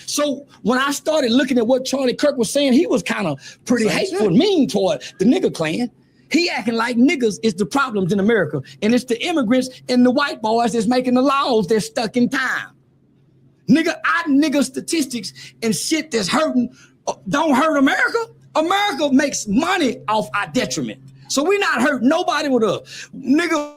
So when I started looking at what Charlie Kirk was saying, he was kind of pretty hateful and mean toward the nigga clan. He acting like niggas is the problems in America. And it's the immigrants and the white boys that's making the laws that's stuck in time. Nigga statistics and shit that's hurting don't hurt America. America makes money off our detriment. So we not hurt nobody with us. Nigga,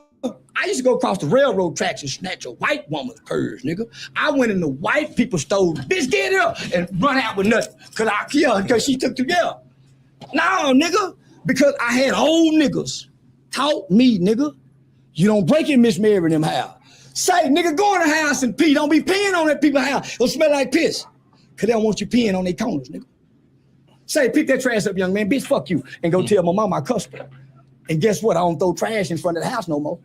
I used to go across the railroad tracks and snatch a white woman's purse, nigga. I went in the white people's store, bitch, get it up, and run out with nothing. Cause I killed her because she took the girl. No, nigga, because I had old niggas taught me, nigga, you don't break and Miss Mary in them house. Say, nigga, go in the house and pee. Don't be peeing on that people's house. It'll smell like piss. Cause they don't want you peeing on their corners, nigga. Say, pick that trash up, young man. Bitch, fuck you. And go tell my mama I cussed her. And guess what? I don't throw trash in front of the house no more.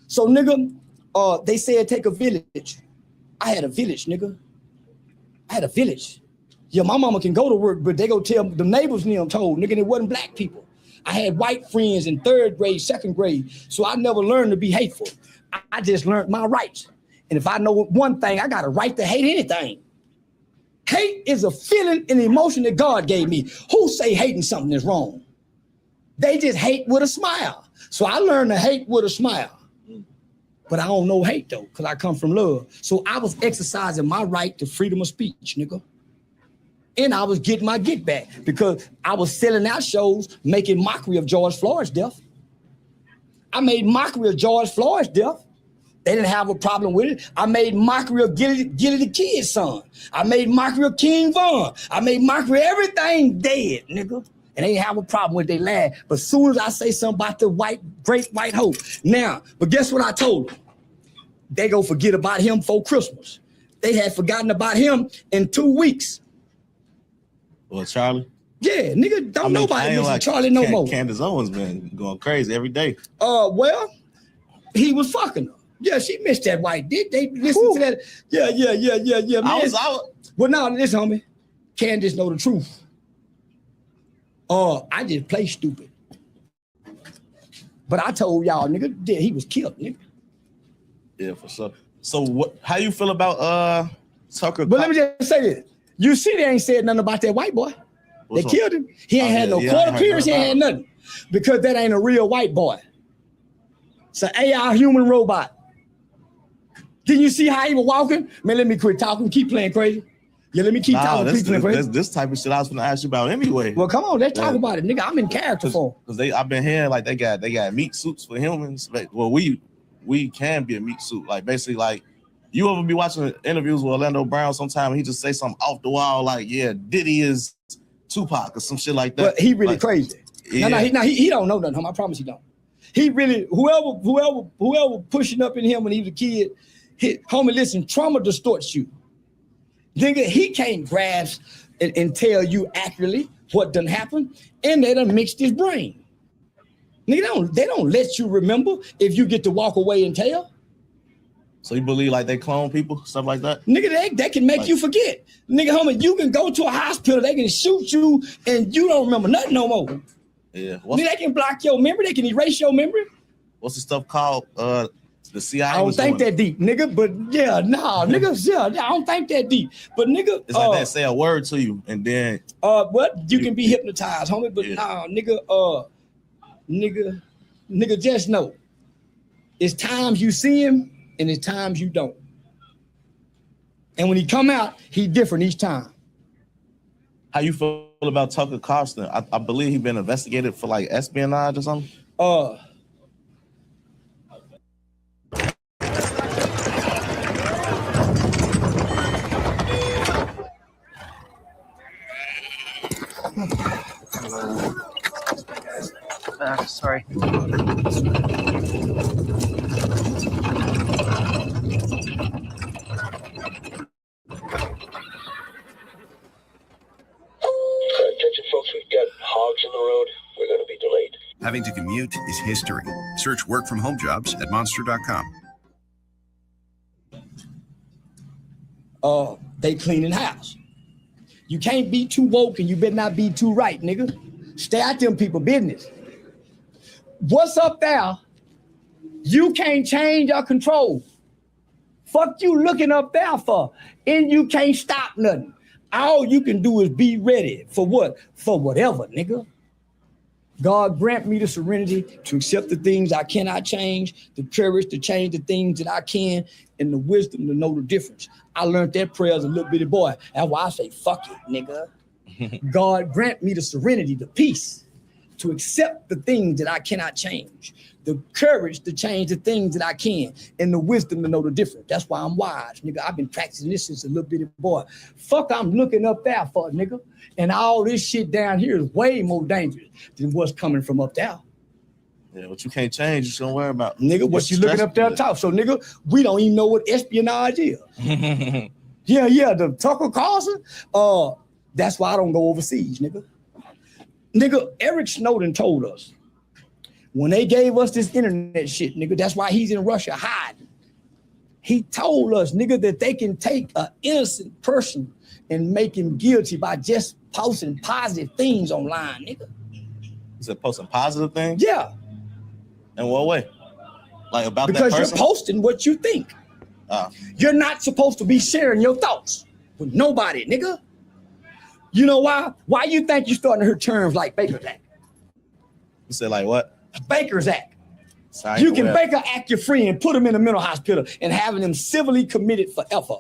So, nigga, they said take a village. I had a village, nigga. I had a village. Yeah, my mama can go to work, but they go tell the neighbors and them told, nigga, it wasn't black people. I had white friends in 3rd grade, 2nd grade. So I never learned to be hateful. I just learned my rights. And if I know one thing, I got a right to hate anything. Hate is a feeling and emotion that God gave me. Who say hating something is wrong? They just hate with a smile. So I learned to hate with a smile. But I don't know hate though, because I come from love. So I was exercising my right to freedom of speech, nigga. And I was getting my get back because I was selling out shows, making mockery of George Floyd's death. I made mockery of George Floyd's death. They didn't have a problem with it. I made mockery of Gilly the Kid's son. I made mockery of King Von. I made mockery of everything dead, nigga. And they didn't have a problem with they laugh. But as soon as I say something about the great white hope, now, but guess what I told them? They go forget about him for Christmas. They had forgotten about him in 2 weeks. Well, Charlie? Yeah, nigga, don't nobody listen like to Charlie no more. Candace Owens been going crazy every day. Well, he was fucking her. Yeah, she missed that white dick. They listen to that. Yeah, man. I was out. Well, now listen, homie. Candace know the truth. I just play stupid. But I told y'all, nigga, yeah, he was killed, nigga. Yeah, for sure. So what? How you feel about Tucker? But let me just say this. You see, they ain't said nothing about that white boy. They killed him. He ain't had no court appearance. He ain't had nothing. Because that ain't a real white boy. It's an AI human robot. Didn't you see how he was walking? Man, let me quit talking. Keep playing crazy. Yeah, let me keep talking. Keep playing crazy. This type of shit I was gonna ask you about anyway. Well, come on, let's talk about it, nigga. I'm in character for him. Because I've been hearing like they got meat suits for humans. Like, well, we can be a meat suit. Like basically, like you ever be watching interviews with Orlando Brown sometime and he just say something off the wall like, yeah, Diddy is Tupac or some shit like that. But he really like, crazy. Yeah. No, he don't know nothing. I promise he don't. He really, whoever pushing up in him when he was a kid, homie, listen, trauma distorts you. Nigga, he can't grasp and tell you accurately what done happened, and they done mixed his brain. Nigga, they don't let you remember if you get to walk away and tell. So you believe like they clone people, stuff like that? Nigga, they can make you forget. Nigga, homie, you can go to a hospital, they can shoot you, and you don't remember nothing no more. Yeah. Nigga, they can block your memory, they can erase your memory. What's the stuff called? The CIA. I don't think that deep, nigga. But yeah, nah, nigga. Yeah, I don't think that deep. But nigga, it's like they say a word to you and then what you can be hypnotized, homie. But nah, nigga, just know it's times you see him and it's times you don't. And when he come out, he different each time. How you feel about Tucker Carlson? I believe he's been investigated for like espionage or something. Sorry. Attention folks, we've got hogs in the road. We're going to be delayed. Having to commute is history. Search work from home jobs at monster.com. They cleaning house. You can't be too woke and you better not be too right, nigga. Stay out them people business. What's up there? You can't change or control. Fuck you looking up there for, and you can't stop nothing. All you can do is be ready for what? For whatever, nigga. God grant me the serenity to accept the things I cannot change, the courage to change the things that I can, and the wisdom to know the difference. I learned that prayer as a little bitty boy. That's why I say, fuck it, nigga. God grant me the serenity, the peace to accept the things that I cannot change, the courage to change the things that I can, and the wisdom to know the difference. That's why I'm wise, nigga. I've been practicing this since a little bitty boy. Fuck, I'm looking up there for, nigga. And all this shit down here is way more dangerous than what's coming from up there. Yeah, what you can't change, you shouldn't worry about. Nigga, what you looking up there top? So, nigga, we don't even know what espionage is. Yeah, the Tucker Carlson, that's why I don't go overseas, nigga. Nigga, Eric Snowden told us when they gave us this internet shit, nigga, that's why he's in Russia hiding. He told us, nigga, that they can take an innocent person and make him guilty by just posting positive things online, nigga. You said posting positive things? Yeah. In what way? Like about because that person? You're posting what you think. You're not supposed to be sharing your thoughts with nobody, nigga. You know why? Why you think you're starting to hear terms like Baker's Act? You said like what? Baker's Act. You can Baker Act your friend, put him in a mental hospital, and having him civilly committed forever.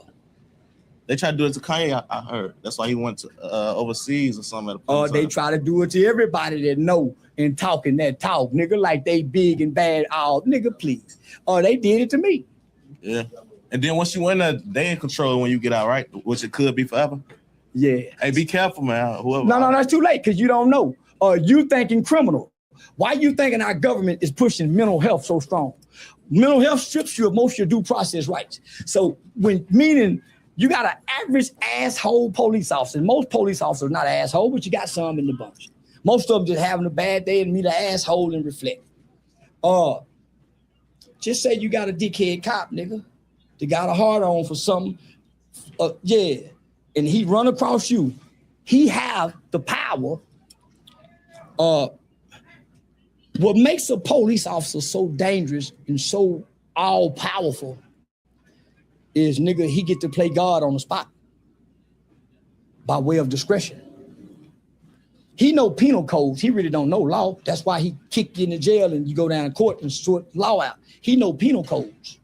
They tried to do it to Kanye, I heard. That's why he went to overseas or something. They try to do it to everybody that know and talking that talk, nigga, like they big and bad. Oh, nigga, please. They did it to me. Yeah. And then once you win that, they in control when you get out, right? Which it could be forever. Yeah. Hey, be careful, man. Whoever. No, that's too late because you don't know. You thinking criminal. Why you thinking our government is pushing mental health so strong? Mental health strips you of most of your due process rights. So meaning You got an average asshole police officer. Most police officers are not asshole, but you got some in the bunch. Most of them just having a bad day and meet an asshole and reflect. Just say you got a dickhead cop, nigga. They got a hard on for something. Yeah, and he run across you. He have the power. What makes a police officer so dangerous and so all powerful is, nigga, he get to play God on the spot by way of discretion. He know penal codes. He really don't know law. That's why he kick you in the jail and you go down to court and sort law out. He know penal codes.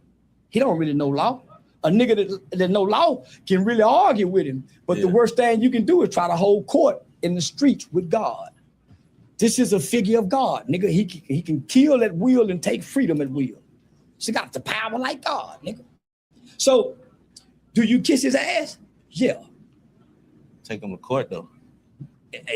He don't really know law. A nigga that know law can really argue with him. But the worst thing you can do is try to hold court in the streets with God. This is a figure of God, nigga. He can kill at will and take freedom at will. She got the power like God, nigga. So, do you kiss his ass? Yeah. Take him to court though.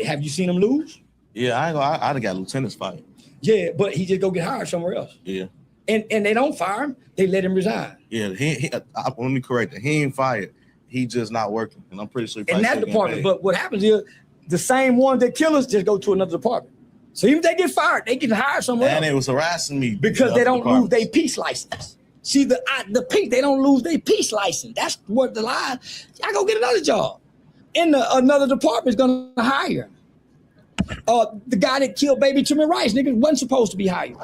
Have you seen him lose? Yeah, I'd have got lieutenants fired. Yeah, but he just go get hired somewhere else. Yeah. And they don't fire him. They let him resign. Yeah, let me correct it. He ain't fired. He just not working, and I'm pretty sure. In that department, but what happens is the same ones that kill us just go to another department. So even if they get fired, they get hired somewhere else. And they was harassing me because they don't lose their peace license. See, the peace, they don't lose their peace license. That's what the lie. I go get another job. And another department is gonna hire. The guy that killed baby Timmy Rice, nigga, wasn't supposed to be hired.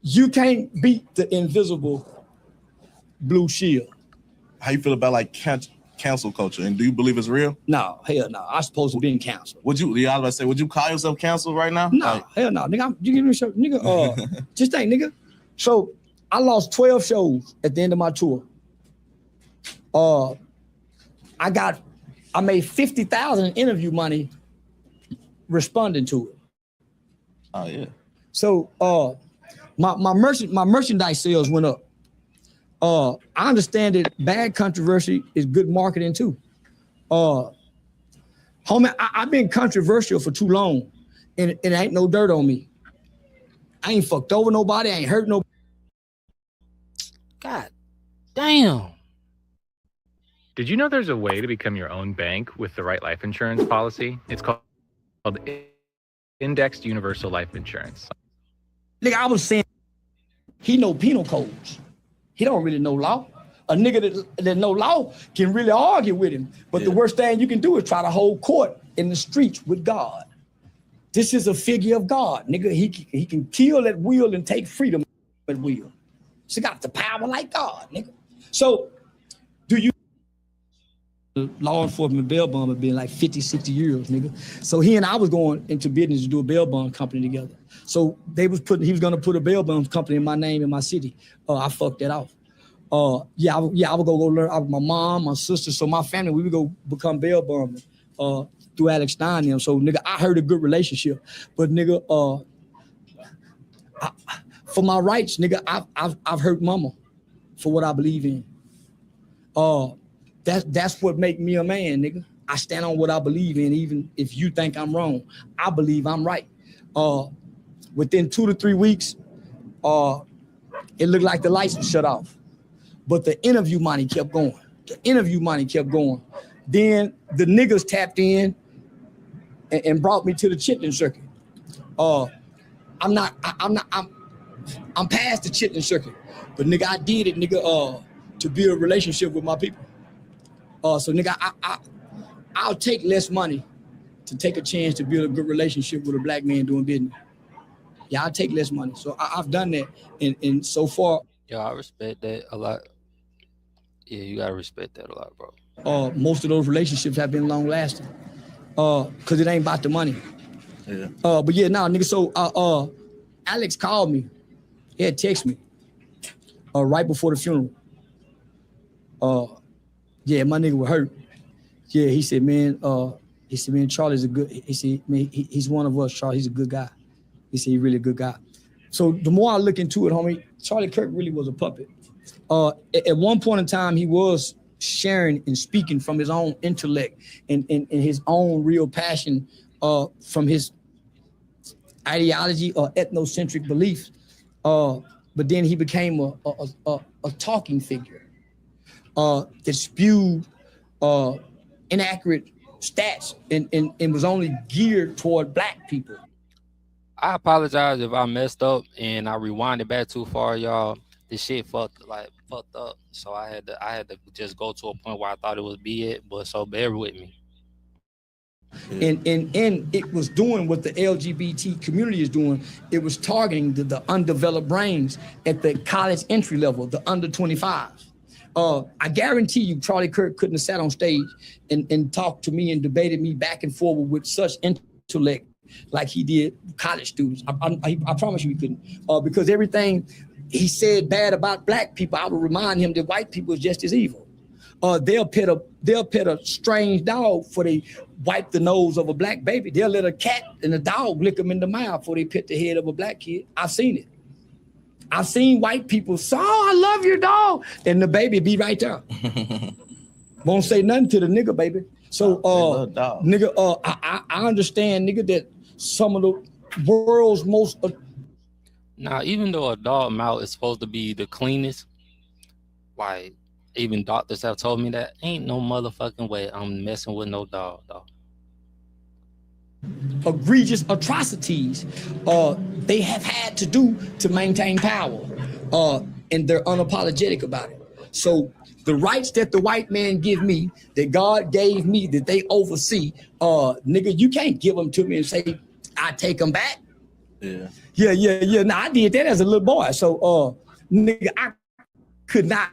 You can't beat the invisible blue shield. How you feel about like cancel culture, and do you believe it's real? No, hell no. I'm supposed to be in council. Would you? Yeah, I was about to say, would you call yourself council right now? No, hell no, nigga. You give me a show, nigga. Just think, nigga. So I lost 12 shows at the end of my tour. I made $50,000 in interview money responding to it. Oh yeah. So my merchandise sales went up. I understand that bad controversy is good marketing too. Homie, I've been controversial for too long, and it ain't no dirt on me. I ain't fucked over nobody. I ain't hurt nobody. God damn. Did you know there's a way to become your own bank with the right life insurance policy? It's called Indexed Universal Life Insurance. Nigga, I was saying he know penal codes. He don't really know law. A nigga that know law can really argue with him. But the worst thing you can do is try to hold court in the streets with God. This is a figure of God, nigga. He can kill at will and take freedom at will. She got the power like God, nigga. So, do you? Law enforcement bail bond had been like 50, 60 years, nigga. So he and I was going into business to do a bail bond company together. So he was gonna put a bail bond company in my name in my city. I fucked that off. I would go learn. My mom, my sister, so my family, we would go become bail bondmen through Alex Stein and them. So nigga, I heard a good relationship, but nigga, for my rights, nigga, I've hurt mama for what I believe in. That's what make me a man, nigga. I stand on what I believe in, even if you think I'm wrong. I believe I'm right. Within 2 to 3 weeks, it looked like the lights were shut off. But the interview money kept going. Then the niggas tapped in and brought me to the chitlin circuit. I'm past the chitlin circuit, but nigga, I did it, nigga, to build a relationship with my people. So nigga, I'll take less money to take a chance to build a good relationship with a black man doing business. Yeah, I'll take less money. So I've done that, and so far. Yo, I respect that a lot. Yeah, you gotta respect that a lot, bro. Most of those relationships have been long lasting, cause it ain't about the money. Yeah. But yeah, nah, nigga. So Alex called me. He had texted me right before the funeral. Yeah, my nigga was hurt. Yeah, he said, man, Charlie's a good. He said, man, he's one of us. Charlie, he's a good guy. He said, he's really a good guy. So the more I look into it, homie, Charlie Kirk really was a puppet. At one point in time, he was sharing and speaking from his own intellect and his own real passion from his ideology or ethnocentric beliefs. But then he became a talking figure. that spewed inaccurate stats and was only geared toward black people. I apologize if I messed up and I rewinded back too far, y'all. This shit fucked up. So I had to just go to a point where I thought it would be it, but so bear with me. And it was doing what the LGBT community is doing. It was targeting the undeveloped brains at the college entry level, the under 25s. I guarantee you Charlie Kirk couldn't have sat on stage and talked to me and debated me back and forward with such intellect like he did college students. I promise you he couldn't. Because everything he said bad about black people, I would remind him that white people is just as evil. They'll pet a strange dog before they wipe the nose of a black baby. They'll let a cat and a dog lick them in the mouth before they pet the head of a black kid. I've seen it. I've seen white people say, "Oh, I love your dog," and the baby be right there. Won't say nothing to the nigga, baby. So, nigga, I understand, nigga, that some of the world's most. Now, even though a dog mouth is supposed to be the cleanest, like even doctors have told me that, ain't no motherfucking way I'm messing with no dog, dog. Egregious atrocities they have had to do to maintain power, and they're unapologetic about it. So the rights that the white man give me, that God gave me, that they oversee, nigga, you can't give them to me and say I take them back. Yeah. Now I did that as a little boy. So nigga, I could not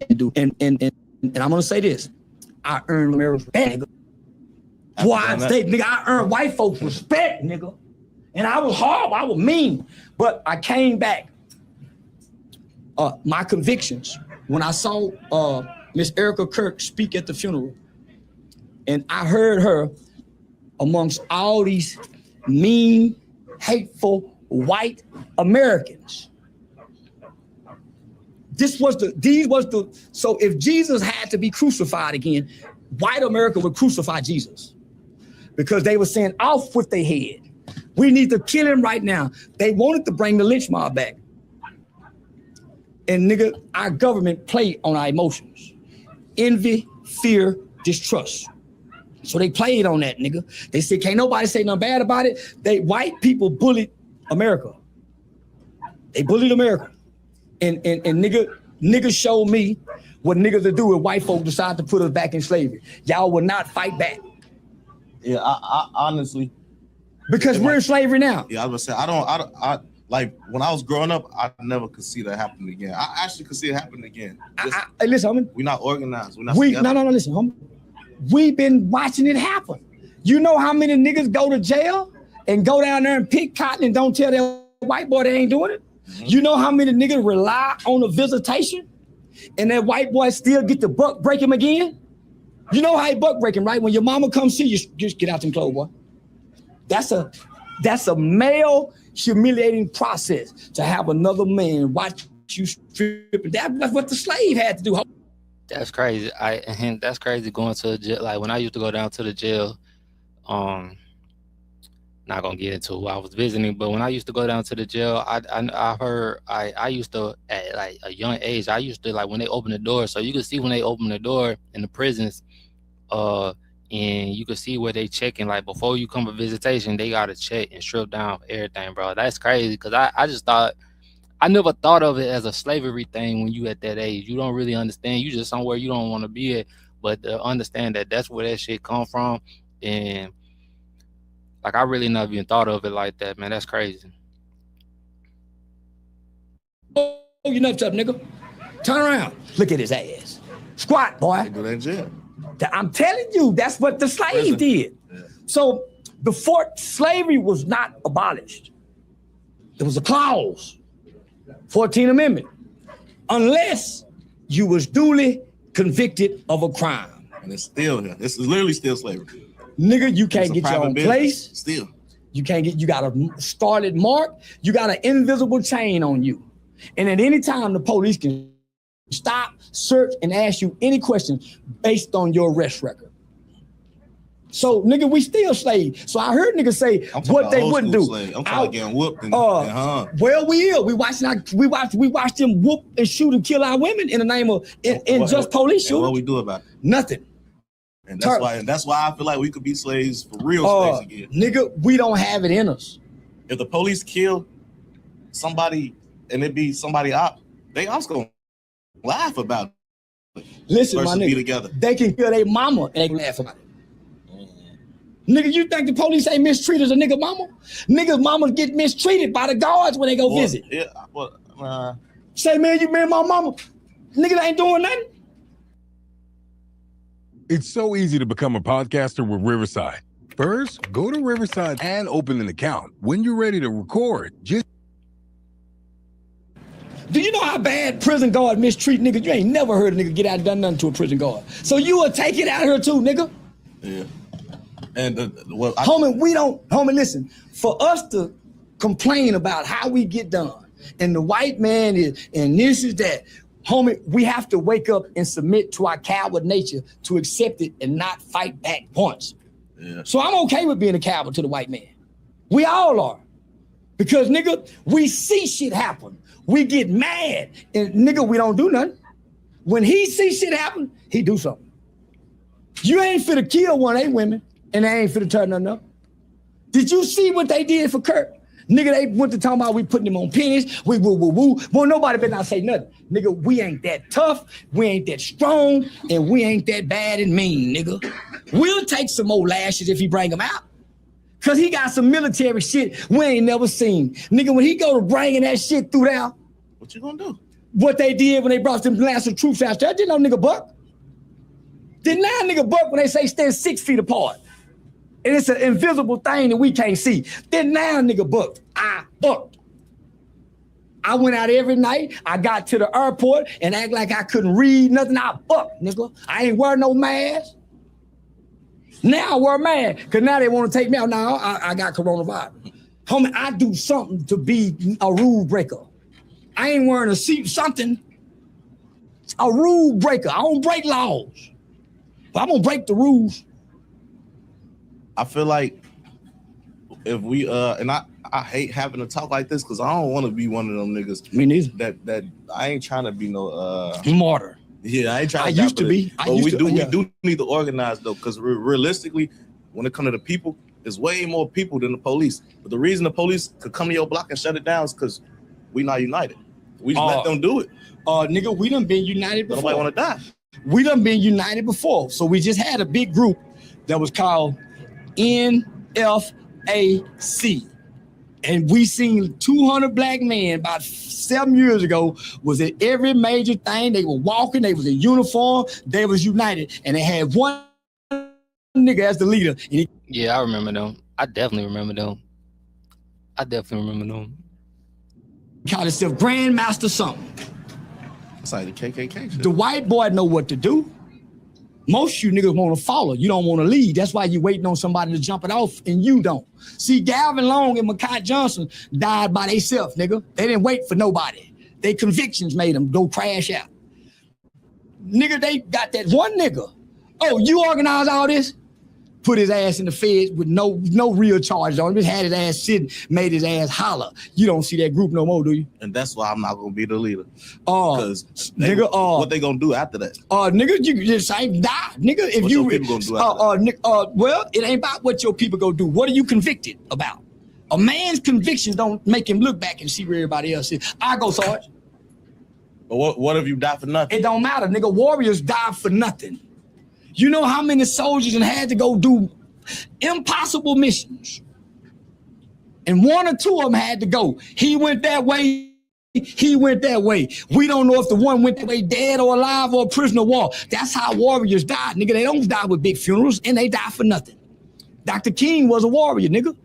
do. And I'm gonna say this: I earned America's respect, nigga. Nigga, I earned white folks respect, nigga. And I was horrible, I was mean, but I came back. My convictions when I saw Miss Erica Kirk speak at the funeral, and I heard her amongst all these mean, hateful white Americans. So if Jesus had to be crucified again, white America would crucify Jesus, because they were saying, off with their head. We need to kill him right now. They wanted to bring the lynch mob back. And nigga, our government played on our emotions. Envy, fear, distrust. So they played on that, nigga. They said, can't nobody say nothing bad about it. White people bullied America. They bullied America. And niggas showed me what niggas will do if white folk decide to put us back in slavery. Y'all will not fight back. Yeah, I honestly. Because we're in slavery now. Yeah, I was gonna say, I like when I was growing up, I never could see that happening again. I actually could see it happening again. Listen, homie. We're not organized. We're not together. No, listen, homie. We've been watching it happen. You know how many niggas go to jail and go down there and pick cotton and don't tell their white boy they ain't doing it? Mm-hmm. You know how many niggas rely on a visitation and that white boy still get the buck break him again? You know how he buck break him, right? When your mama comes see you, just get out them clothes, boy. That's a male humiliating process to have another man watch you strip. That's what the slave had to do. That's crazy. That's crazy going to the jail. Like when I used to go down to the jail, not gonna get into who I was visiting, but when I used to go down to the jail, I used to, at like a young age, I used to, like when they open the door, so you can see when they open the door in the prisons, and you can see where they checking, like before you come for visitation, they gotta check and strip down everything, bro. That's crazy, because I just thought, I never thought of it as a slavery thing when you at that age. You don't really understand. You just somewhere you don't want to be at, but to understand that that's where that shit come from, and like I really never even thought of it like that, man. That's crazy. Oh, you nuts up, nigga. Turn around. Look at his ass. Squat, boy. They do that in jail. I'm telling you, that's what the slave did. Yeah. So before slavery was not abolished, there was a clause, 14th Amendment, unless you was duly convicted of a crime. And it's still here. This is literally still slavery. Nigga, you can't get your own place. Still. You got a started mark. You got an invisible chain on you. And at any time, the police can stop, search, and ask you any questions based on your arrest record. So, nigga, we still slaves. So I heard niggas say what they wouldn't do. I'm talking getting whooped and well, we watched them whoop and shoot and kill our women in the name of just police shooting. What we do about it? Nothing. And that's why I feel like we could be slaves for real slaves again. Nigga, we don't have it in us. If the police kill somebody and it be somebody out, they also gonna laugh about it. Listen, my nigga, they can kill their mama and they can laugh about it. Nigga, you think the police ain't mistreated a nigga mama? Niggas mamas get mistreated by the guards when they go visit. Yeah, say, man, you man, my mama. Niggas ain't doing nothing. It's so easy to become a podcaster with Riverside. First, go to Riverside and open an account. When you're ready to record, just... Do you know how bad prison guards mistreat niggas? You ain't never heard a nigga get out and done nothing to a prison guard. So you will take it out here too, nigga. Yeah. And homie, listen, for us to complain about how we get done and the white man is, and this is that, homie, we have to wake up and submit to our coward nature to accept it and not fight back once. Yeah. So I'm okay with being a coward to the white man. We all are. Because, nigga, we see shit happen. We get mad. And, nigga, we don't do nothing. When he see shit happen, he do something. You ain't finna kill one of they women, and they ain't finna turn nothing up. Did you see what they did for Kurt? Nigga, they went to talking about we putting him on pennies. We woo. Well, nobody better not say nothing. Nigga, we ain't that tough. We ain't that strong. And we ain't that bad and mean, nigga. We'll take some more lashes if he bring them out. Because he got some military shit we ain't never seen. Nigga, when he go to bringing that shit through there. What you gonna do? What they did when they brought them blast of troops out there. Didn't no nigga buck. Did now nigga buck when they say stand 6 feet apart. And it's an invisible thing that we can't see. Then now nigga bucked. I bucked. I went out every night. I got to the airport and act like I couldn't read nothing. I bucked, nigga. I ain't wear no mask. Now I wear a mask, because now they want to take me out. Now I got coronavirus. Homie, I do something to be a rule breaker. I ain't wearing a seat, something. A rule breaker. I don't break laws. But I'm going to break the rules. I feel like if we and I hate having to talk like this because I don't want to be one of them niggas. Me neither. That I ain't trying to be no martyr. Yeah, I ain't trying. I used to be. We do need to organize though, because realistically, when it comes to the people, there's way more people than the police. But the reason the police could come to your block and shut it down is because we not united. We just let them do it. Nigga, we done been united before. Nobody want to die. We done been united before. So we just had a big group that was called NFAC. And we seen 200 black men about 7 years ago was at every major thing. They were walking, they was in uniform, they was united. And they had one nigga as the leader. And yeah, I remember them. I definitely remember them. He called himself Grandmaster something. It's like the KKK shit. The white boy know what to do. Most of you niggas want to follow. You don't want to lead. That's why you waiting on somebody to jump it off and you don't. See, Galvin Long and Makai Johnson died by themselves, nigga. They didn't wait for nobody. Their convictions made them go crash out. Nigga, they got that one nigga. Oh, you organize all this? Put his ass in the feds with no real charges on him. Just had his ass sitting, made his ass holler. You don't see that group no more, do you? And that's why I'm not gonna be the leader. Because nigga, what they gonna do after that? Nigga, you just ain't die, nigga. If what you your people gonna do after that? Well, it ain't about what your people gonna do. What are you convicted about? A man's convictions don't make him look back and see where everybody else is. I go, Sarge. But what if you die for nothing? It don't matter, nigga. Warriors die for nothing. You know how many soldiers had to go do impossible missions? And 1 or 2 of them had to go. He went that way. He went that way. We don't know if the one went that way dead or alive or a prisoner of war. That's how warriors died, nigga. They don't die with big funerals and they die for nothing. Dr. King was a warrior, nigga.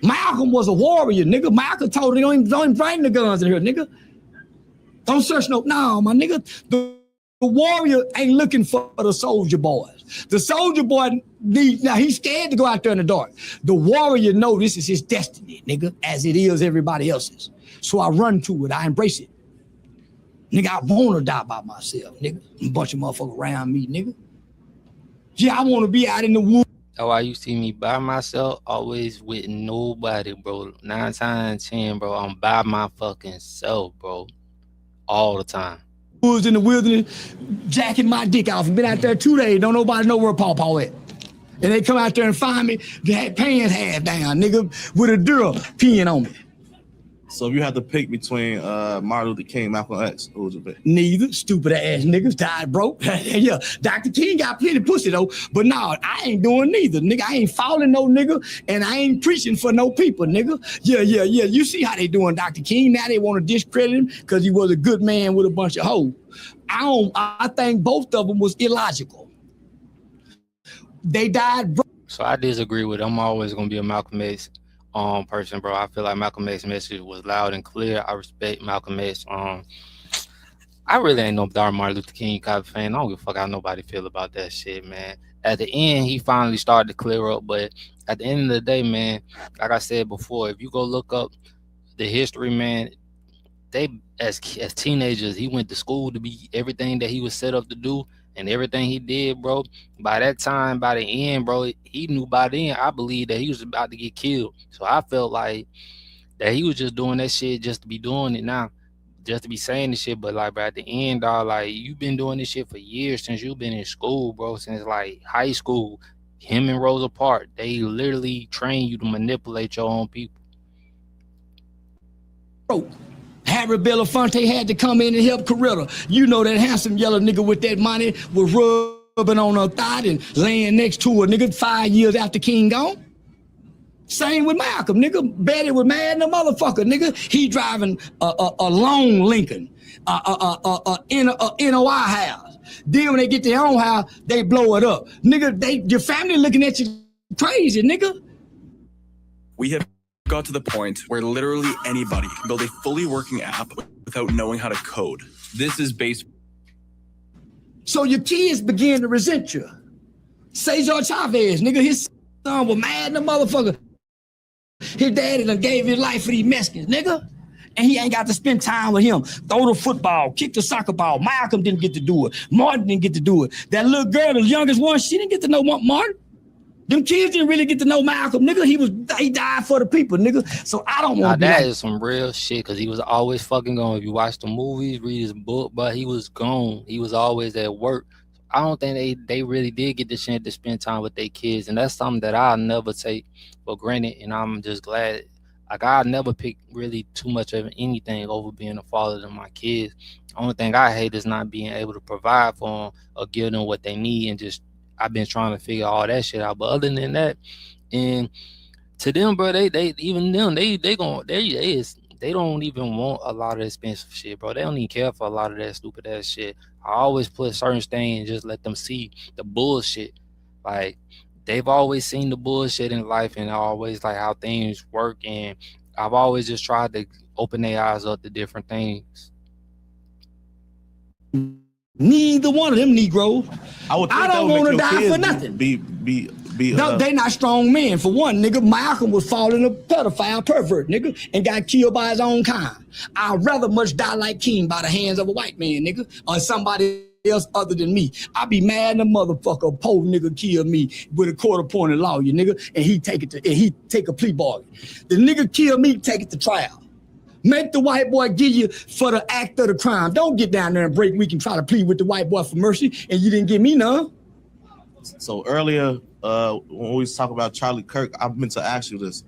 Malcolm was a warrior, nigga. Malcolm told him, don't even bring the guns in here, nigga. Don't search no, my nigga. The warrior ain't looking for the soldier boys. The soldier boy now he's scared to go out there in the dark. The warrior know this is his destiny, nigga, as it is everybody else's. So I run to it, I embrace it. Nigga, I wanna die by myself, nigga. A bunch of motherfuckers around me, nigga. Yeah, I wanna be out in the woods. why you see me by myself, always with nobody, bro. 9 times 10, bro. I'm by my fucking self, bro. All the time. Woods in the wilderness, jacking my dick off. Been out there 2 days. Don't nobody know where Paw at. And they come out there and find me, they had pants half down, nigga, with a girl peeing on me. So if you had to pick between Martin Luther King, Malcolm X, who would you pick? Neither. Stupid ass niggas died broke. Yeah, Dr. King got plenty pussy though, but no, I ain't doing neither, nigga. I ain't following no nigga, and I ain't preaching for no people, nigga. Yeah. You see how they doing Dr. King? Now they want to discredit him because he was a good man with a bunch of hoes. I think both of them was illogical. They died broke. So I disagree with it. I'm always gonna be a Malcolm X person, bro. I feel like Malcolm X's message was loud and clear. I respect Malcolm X. I really ain't no Martin Luther King kind of fan. I don't give a fuck how nobody feel about that shit, man. At the end, he finally started to clear up, but at the end of the day, man, like I said before, if you go look up the history, man, they as teenagers, he went to school to be everything that he was set up to do. And everything he did, bro, by that time, by the end, bro, he knew by then, I believe that he was about to get killed. So I felt like that he was just doing that shit just to be doing it now, just to be saying this shit. But like, bro, at the end, dog, like, you've been doing this shit for years since you've been in school, bro, since like high school. Him and Rosa Parks, they literally train you to manipulate your own people. Bro. Harry Belafonte had to come in and help Coretta. You know that handsome yellow nigga with that money was rubbing on her thigh and laying next to her, nigga, 5 years after King gone. Same with Malcolm, nigga. Betty was mad than a motherfucker, nigga. He driving a long Lincoln, NOI house. Then when they get their own house, they blow it up. Nigga, your family looking at you crazy, nigga. We have got to the point where literally anybody can build a fully working app without knowing how to code. This is based. So your kids begin to resent you. Cesar Chavez, nigga, his son was mad than a motherfucker. His daddy done gave his life for these Mexicans, nigga. And he ain't got to spend time with him. Throw the football, kick the soccer ball. Malcolm didn't get to do it. Martin didn't get to do it. That little girl, the youngest one, she didn't get to know Martin. Them kids didn't really get to know Malcolm, nigga. He died for the people, nigga. So I don't want to. That is some real shit, because he was always fucking gone. If you watch the movies, read his book, but he was gone. He was always at work. I don't think they really did get the chance to spend time with their kids, and that's something that I'll never take for granted. And I'm just glad, like, I'll never pick really too much of anything over being a father to my kids. The only thing I hate is not being able to provide for them or give them what they need, and just I've been trying to figure all that shit out. But other than that, and to them, bro, they don't even want a lot of expensive shit, bro. They don't even care for a lot of that stupid ass shit. I always put certain things and just let them see the bullshit. Like, they've always seen the bullshit in life, and always like how things work, and I've always just tried to open their eyes up to different things. Neither one of them Negroes. I don't want to die for nothing. No, they not strong men. For one, nigga, Malcolm was falling a pedophile pervert, nigga, and got killed by his own kind. I'd rather much die like King by the hands of a white man, nigga, or somebody else other than me. I'd be mad the motherfucker, a poor nigga kill me with a court-appointed lawyer, nigga, and he take a plea bargain. The nigga kill me, take it to trial. Make the white boy give you for the act of the crime. Don't get down there and break weak and try to plead with the white boy for mercy, and you didn't give me none. So earlier, when we was talking about Charlie Kirk, I meant to ask you this,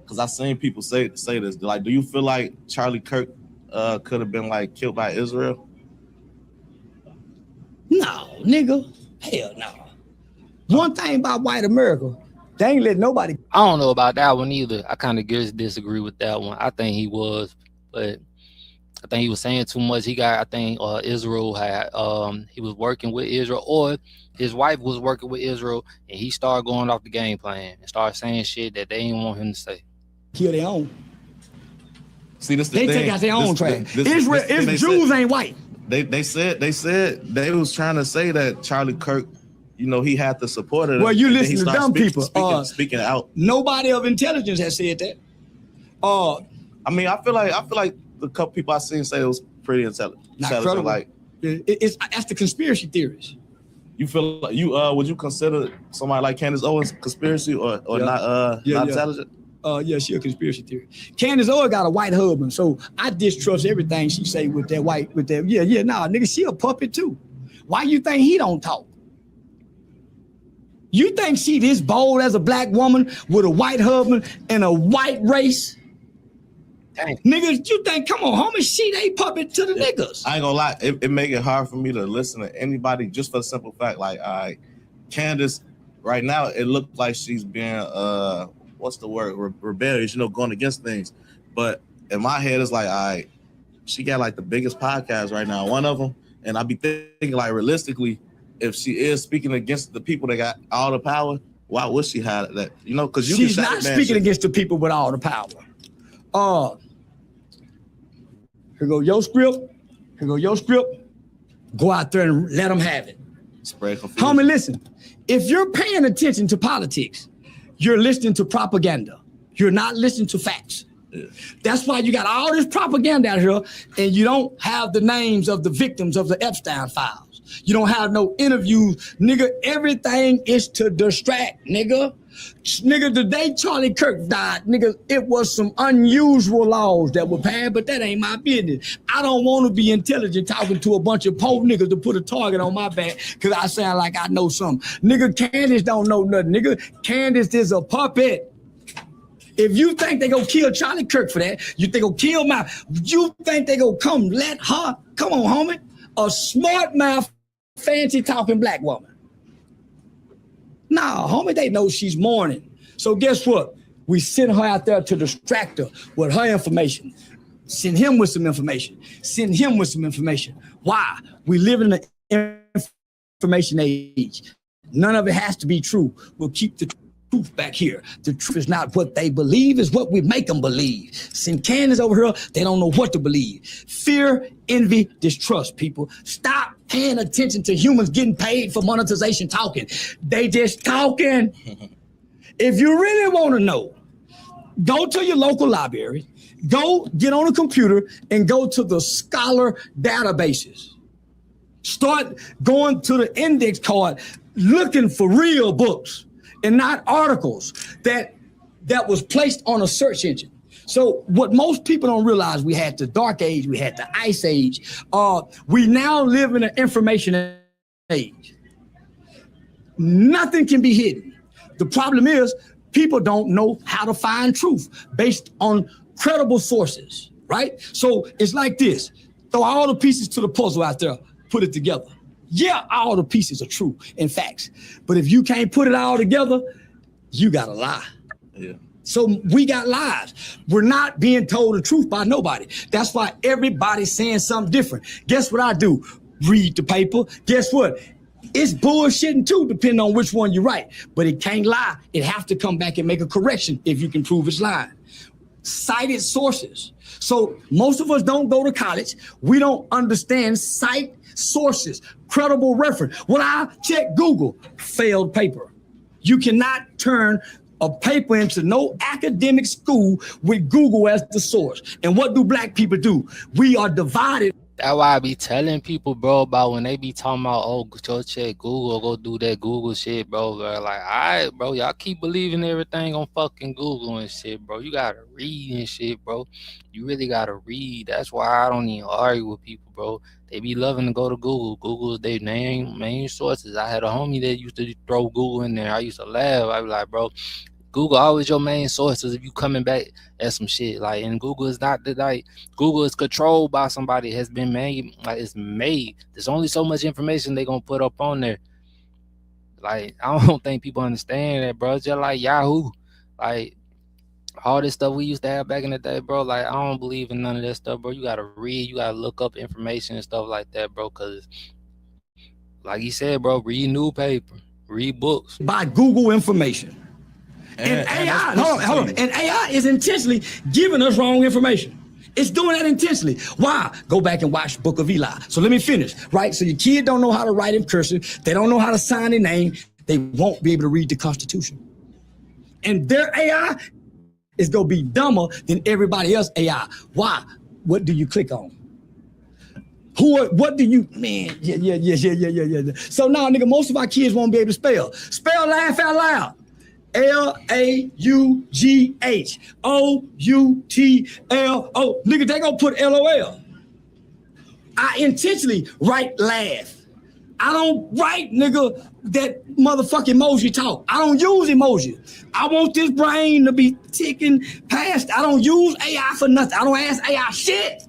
because I seen people say this. Like, do you feel like Charlie Kirk could have been like killed by Israel? No, nigga. Hell no. One thing about white America, they ain't let nobody. I don't know about that one either. I kind of disagree with that one. I think he was, but I think he was saying too much. Israel had, he was working with Israel, or his wife was working with Israel, and he started going off the game plan and started saying shit that they didn't want him to say. Kill their own. See, this they take out their own trash. Israel, Jews ain't white. They said they was trying to say that Charlie Kirk, you know, he had the support of. Well, you listen to dumb people. Speaking out. Nobody of intelligence has said that. I mean, I feel like the couple people I seen say it was pretty intelligent. Not credible. Like, that's the conspiracy theories. You feel like would you consider somebody like Candace Owens conspiracy or not intelligent? Yeah, she a conspiracy theory. Candace Owens got a white husband, so I distrust everything she say with that white, nigga, she a puppet too. Why you think he don't talk? You think she this bold as a black woman with a white husband and a white race? Dang. Niggas, you think, come on, homie, she they puppet to the niggas. I ain't gonna lie, it make it hard for me to listen to anybody just for the simple fact, like, all right, Candace, right now, it looked like she's being, what's the word, rebellious, going against things. But in my head, it's like, all right, she got like the biggest podcast right now, one of them, and I be thinking like realistically, if she is speaking against the people that got all the power, why would she have that? Because she's not speaking against the people with all the power. Here go your script. Go out there and let them have it. Spread confusion. Homie, listen. If you're paying attention to politics, you're listening to propaganda. You're not listening to facts. Yeah. That's why you got all this propaganda out here, and you don't have the names of the victims of the Epstein files. You don't have no interviews. Nigga, everything is to distract, nigga. Nigga, the day Charlie Kirk died, nigga, it was some unusual laws that were passed, but that ain't my business. I don't want to be intelligent talking to a bunch of poor niggas to put a target on my back because I sound like I know something. Nigga, Candace don't know nothing. Nigga, Candace is a puppet. If you think they gonna kill Charlie Kirk for that, you think they gonna kill you think they gonna come let her, come on, homie, a smart mouth, fancy talking black woman. Nah, homie, they know she's mourning. So guess what? We send her out there to distract her with her information. Send him with some information. Send him with some information. Why? We live in an information age. None of it has to be true. We'll keep the truth back here. The truth is not what they believe, is what we make them believe. Send Candace over here, they don't know what to believe. Fear, envy, distrust, people. Stop paying attention to humans getting paid for monetization talking. They just talking. If you really want to know, go to your local library, go get on a computer and go to the scholar databases. Start going to the index card, looking for real books and not articles that was placed on a search engine. So what most people don't realize, we had the dark age, we had the ice age. We now live in an information age. Nothing can be hidden. The problem is people don't know how to find truth based on credible sources, right? So it's like this. Throw all the pieces to the puzzle out there, put it together. Yeah, all the pieces are true and facts. But if you can't put it all together, you gotta lie. Yeah. So we got lies. We're not being told the truth by nobody. That's why everybody's saying something different. Guess what I do? Read the paper. Guess what? It's bullshitting too, depending on which one you write. But it can't lie. It have to come back and make a correction if you can prove it's lying. Cited sources. So most of us don't go to college. We don't understand cite sources, credible reference. When I check Google, failed paper. You cannot turn a paper into no academic school with Google as the source. And what do black people do? We are divided. That's why I be telling people, bro, about when they be talking about, oh, go check Google, go do that Google shit, bro. They're like, all right, bro, y'all keep believing everything on fucking Google and shit, bro. You gotta read and shit, bro. You really gotta read. That's why I don't even argue with people, bro. They be loving to go to Google. Google is their main sources. I had a homie that used to throw Google in there. I used to laugh. I be like, bro, Google always your main sources if you coming back at some shit. Like, and Google is not like Google is controlled by somebody. It has been made, like it's made. There's only so much information they gonna put up on there. Like, I don't think people understand that, bro. It's just like Yahoo. Like, all this stuff we used to have back in the day, bro. Like, I don't believe in none of that stuff, bro. You gotta read, you gotta look up information and stuff like that, bro. Cause like he said, bro, read newspaper, read books. By Google information. And AI, hold on. And AI is intentionally giving us wrong information. It's doing that intentionally. Why? Go back and watch Book of Eli. So let me finish, right? So your kid don't know how to write in cursive. They don't know how to sign their name. They won't be able to read the Constitution. And their AI is going to be dumber than everybody else AI. Why? What do you click on? What do you, man? Yeah. So now, nigga, most of our kids won't be able to spell. Spell laugh out loud. LAUGHOUTLO. Nigga, they gonna put LOL. I intentionally write laugh. I don't write, nigga, that motherfucking emoji talk. I don't use emoji. I want this brain to be ticking past. I don't use AI for nothing. I don't ask AI shit,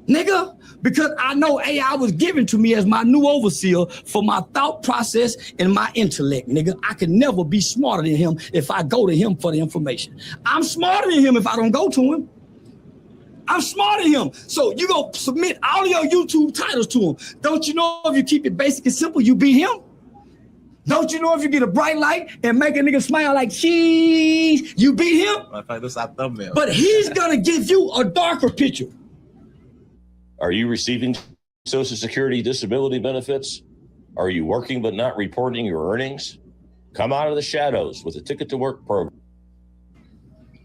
nigga, because I know AI was given to me as my new overseer for my thought process and my intellect, nigga. I can never be smarter than him if I go to him for the information. I'm smarter than him if I don't go to him. I'm smarter than him. So you go submit all of your YouTube titles to him. Don't you know if you keep it basic and simple, you beat him? Don't you know if you get a bright light and make a nigga smile like cheese, you beat him? I think this our thumbnail. But he's gonna give you a darker picture. Are you receiving Social Security disability benefits? Are you working but not reporting your earnings? Come out of the shadows with a Ticket to Work program.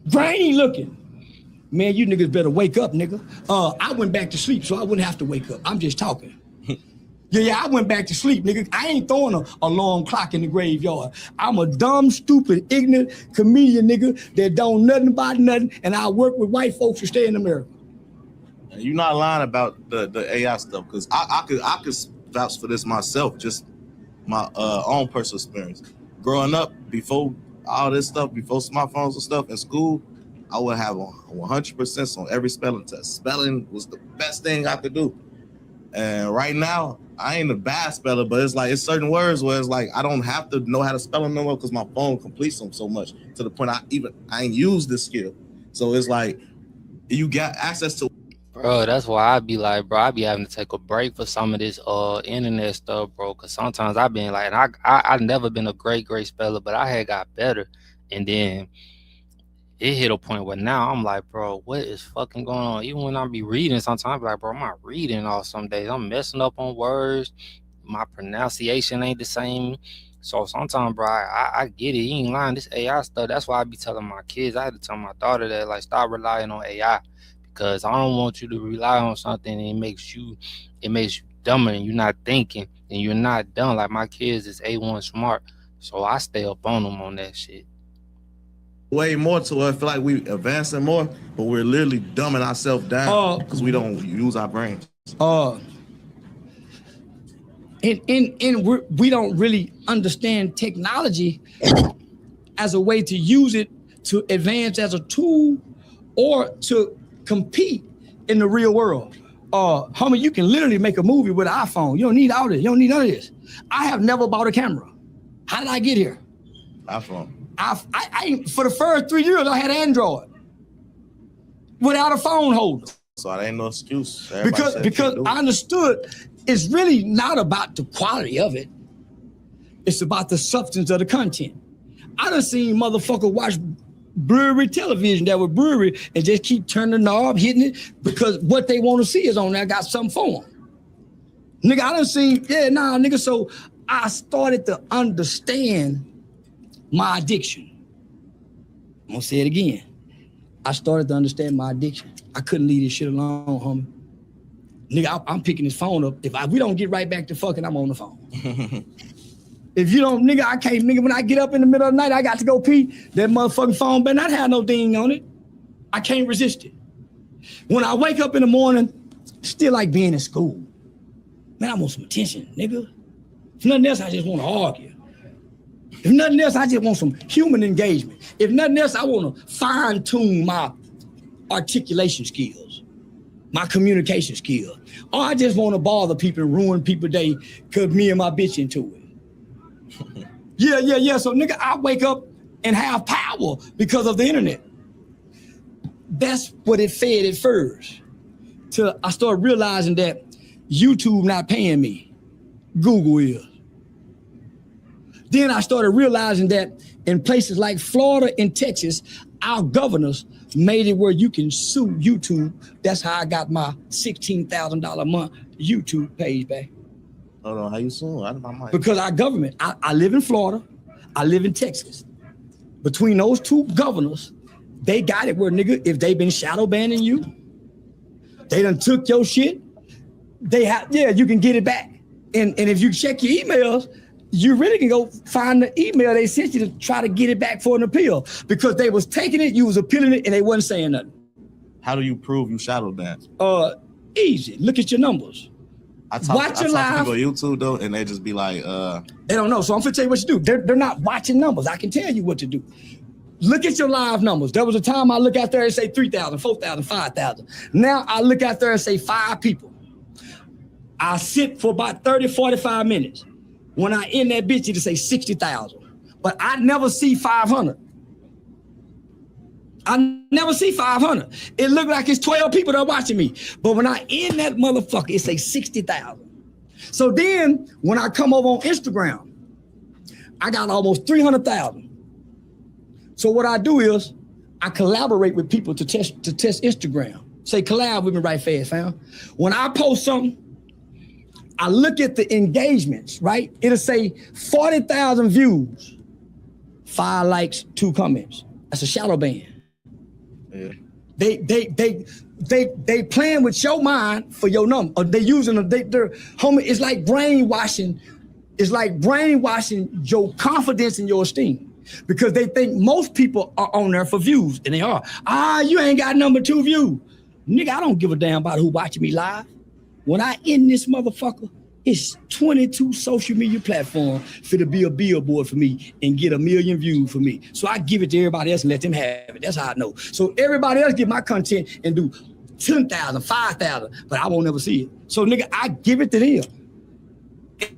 Brainy looking. Man, you niggas better wake up, nigga. I went back to sleep, so I wouldn't have to wake up. I'm just talking. I went back to sleep, nigga. I ain't throwing a alarm clock in the graveyard. I'm a dumb, stupid, ignorant comedian, nigga, that don't nothing about nothing, and I work with white folks who stay in America. You're not lying about the AI stuff, because I could vouch for this myself, just my own personal experience. Growing up, before all this stuff, before smartphones and stuff in school, I would have 100% on every spelling test. Spelling was the best thing I could do. And right now, I ain't a bad speller, but it's like, it's certain words where it's like, I don't have to know how to spell them no more because my phone completes them so much to the point I ain't used this skill. So it's like, you got access to. Bro, that's why I be like, bro, I be having to take a break for some of this internet stuff, bro. Cause sometimes I been like, and I've never been a great speller, but I had got better. And then it hit a point where now I'm like, bro, what is fucking going on? Even when I be reading, sometimes I be like, bro, I'm not reading all some days. I'm messing up on words. My pronunciation ain't the same. So sometimes, bro, I get it. You ain't lying. This AI stuff, that's why I be telling my kids. I had to tell my daughter that, like, stop relying on AI. Because I don't want you to rely on something and it makes you dumber and you're not thinking and you're not done. Like, my kids is A1 smart. So I stay up on them on that shit. Way more to it. I feel like we advancing more, but we're literally dumbing ourselves down because we don't use our brains. We don't really understand technology as a way to use it to advance as a tool or to compete in the real world. Homie, you can literally make a movie with an iPhone. You don't need all this. You don't need none of this. I have never bought a camera. How did I get here? iPhone. I for the first 3 years, I had Android without a phone holder. So that ain't no excuse. Because I understood it's really not about the quality of it. It's about the substance of the content. I done seen motherfuckers watch brewery television that was brewery and just keep turning the knob, hitting it, because what they want to see is on there, got something for them. Nigga, I done seen, nigga, so I started to understand my addiction. I'm gonna say it again. I started to understand my addiction. I couldn't leave this shit alone, homie. Nigga, I'm picking this phone up. If we don't get right back to fucking, I'm on the phone. If you don't, nigga, I can't, nigga, when I get up in the middle of the night, I got to go pee, that motherfucking phone better not have no ding on it. I can't resist it. When I wake up in the morning, still like being in school. Man, I want some attention, nigga. If nothing else, I just want to argue. If nothing else, I just want some human engagement. If nothing else, I want to fine-tune my articulation skills, my communication skills. Or I just want to bother people and ruin people's day because me and my bitch into it. Yeah. So, nigga, I wake up and have power because of the internet. That's what it fed at first. Till I started realizing that YouTube not paying me. Google is. Then I started realizing that in places like Florida and Texas, our governors made it where you can sue YouTube. That's how I got my $16,000 a month YouTube page back. Hold on, how you sue? Because our government, I live in Florida, I live in Texas. Between those two governors, they got it where, nigga, if they been shadow banning you, they done took your shit, you can get it back. And if you check your emails, you really can go find the email they sent you to try to get it back for an appeal because they was taking it, you was appealing it, and they wasn't saying nothing. How do you prove you shadow dance? Easy. Look at your numbers. I talk to people on YouTube though, and they just be like, they don't know. So I'm gonna tell you what you do. They're not watching numbers. I can tell you what to do. Look at your live numbers. There was a time I look out there and say 3,000, 4,000, 5,000. Now I look out there and say 5 people. I sit for about 30, 45 minutes. When I end that bitch, it'll say 60,000. But I never see 500. I never see 500. It look like it's 12 people that are watching me. But when I end that motherfucker, it say 60,000. So then when I come over on Instagram, I got almost 300,000. So what I do is I collaborate with people to test Instagram. Say collab with me right fast, fam. When I post something, I look at the engagements, right? It'll say 40,000 views, 5 likes, 2 comments. That's a shadow ban. Yeah. They playing with your mind for your number. Or they using they're homie. It's like brainwashing. It's like brainwashing your confidence and your esteem because they think most people are on there for views, and they are. You ain't got number 2 view, nigga. I don't give a damn about who watching me live. When I end this motherfucker, it's 22 social media platforms for to be a billboard for me and get 1 million views for me. So I give it to everybody else and let them have it. That's how I know. So everybody else get my content and do 10,000, 5,000, but I won't ever see it. So nigga, I give it to them.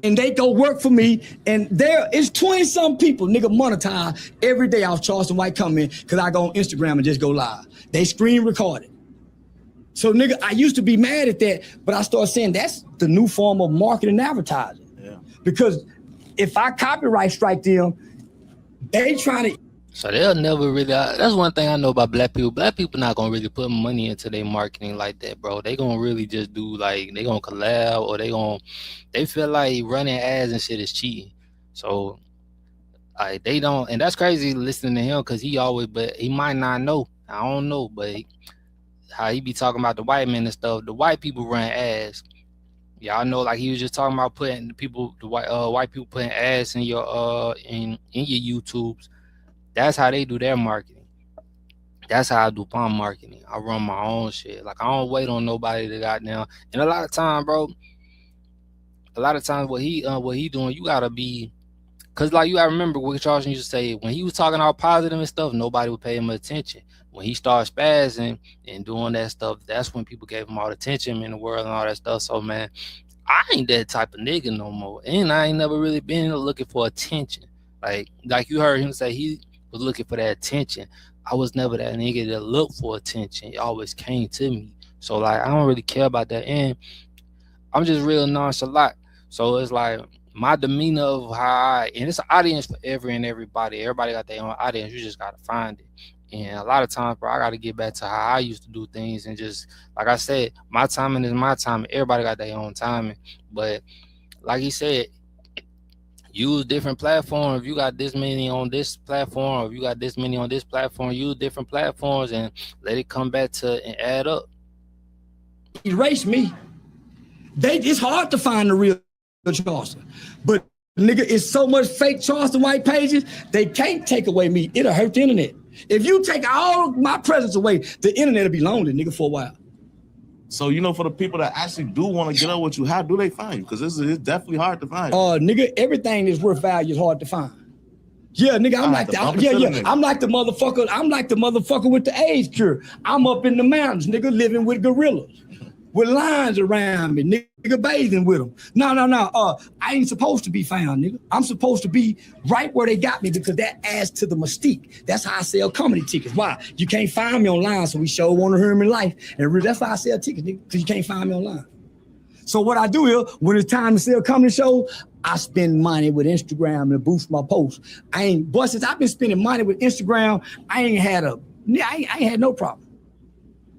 And they go work for me, and there is 20-some people, nigga, monetize every day off Charleston White coming because I go on Instagram and just go live. They screen record it. So nigga, I used to be mad at that, but I started saying that's the new form of marketing and advertising. Yeah. Because if I copyright strike them, they trying to. So they'll never really. That's one thing I know about black people. Black people not gonna really put money into their marketing like that, bro. They gonna really just do like they gonna collab or they feel like running ads and shit is cheating. So they don't, and that's crazy listening to him because but he might not know. I don't know, but. How he be talking about the white men and stuff. The white people run ads. Y'all know, like he was just talking about putting the white people putting ads in your in your YouTubes. That's how they do their marketing. That's how I do my marketing. I run my own shit. Like I don't wait on nobody to got now. And a lot of time, bro. A lot of times, what he doing, you gotta be, cause like you gotta remember what Charleston used to say when he was talking all positive and stuff. Nobody would pay him attention. When he started spazzing and doing that stuff, that's when people gave him all the attention in the world and all that stuff. So, man, I ain't that type of nigga no more. And I ain't never really been looking for attention. Like you heard him say he was looking for that attention. I was never that nigga that looked for attention. It always came to me. So, like, I don't really care about that. And I'm just real nonchalant. So, it's like my demeanor of how and it's an audience for everybody. Everybody got their own audience. You just got to find it. And a lot of times, bro, I got to get back to how I used to do things. And just, like I said, my timing is my timing. Everybody got their own timing. But like he said, use different platforms. If you got this many on this platform, or if you got this many on this platform, use different platforms and let it come back to and add up. Erase me. It's hard to find the real Charleston. But, nigga, it's so much fake Charleston White pages, they can't take away me. It'll hurt the internet. If you take all my presence away, the internet will be lonely, nigga, for a while. So, for the people that actually do want to get up with you, how do they find you? Because it's definitely hard to find. Nigga, everything that's worth value is hard to find. Yeah, nigga, I'm like the motherfucker. I'm like the motherfucker with the AIDS cure. I'm up in the mountains, nigga, living with gorillas, with lions around me, nigga, bathing with them. No. I ain't supposed to be found, nigga. I'm supposed to be right where they got me because that adds to the mystique. That's how I sell comedy tickets. Why? You can't find me online, so we sure want to hear me in life. And that's why I sell tickets, nigga, because you can't find me online. So what I do is, when it's time to sell comedy shows, I spend money with Instagram to boost my posts. Since I've been spending money with Instagram, I ain't had no problem.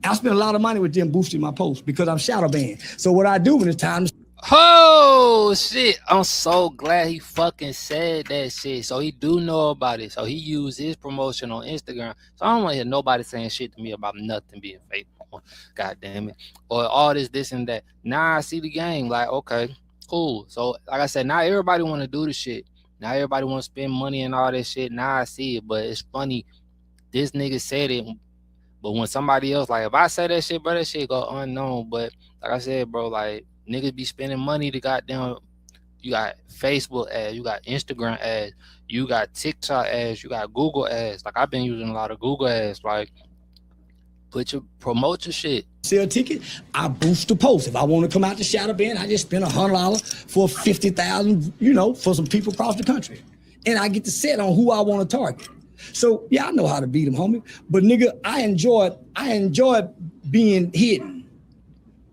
I spend a lot of money with them boosting my posts because I'm shadow banned. So what I do when it's time to... Oh, shit. I'm so glad he fucking said that shit. So he do know about it. So he used his promotion on Instagram. So I don't want to hear nobody saying shit to me about nothing being fake. God damn it. Or all this and that. Now I see the game. Like, okay, cool. So, like I said, now everybody want to do the shit. Now everybody want to spend money and all that shit. Now I see it. But it's funny. This nigga said it. But when somebody else, like, if I say that shit, bro, that shit go unknown. But like I said, bro, like, niggas be spending money to goddamn, you got Facebook ads, you got Instagram ads, you got TikTok ads, you got Google ads. Like, I've been using a lot of Google ads. Like, promote your shit. Sell a ticket, I boost the post. If I want to come out to Shadow Band, I just spend $100 for 50,000, you know, for some people across the country. And I get to set on who I want to target. So yeah, I know how to beat them, homie. But nigga, I enjoy being hidden.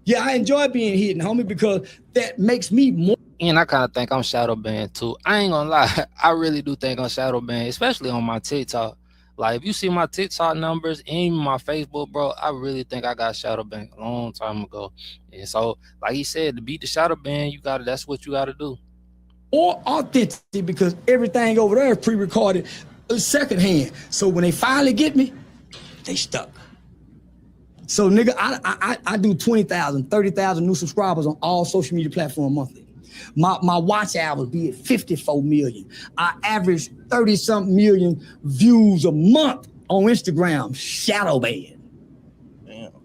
Yeah, I enjoy being hidden, homie, because that makes me more. And I kind of think I'm shadow banned too. I ain't gonna lie, I really do think I'm shadow banned, especially on my TikTok. Like, if you see my TikTok numbers and my Facebook, bro, I really think I got shadow banned a long time ago. And so, like he said, to beat the shadow ban, that's what you gotta do. Or authentic, because everything over there is pre-recorded secondhand. So when they finally get me, they stuck. So nigga, I do 20,000, 30,000 new subscribers on all social media platforms monthly. My watch hours be at 54 million. I average 30-something million views a month on Instagram, shadow ban.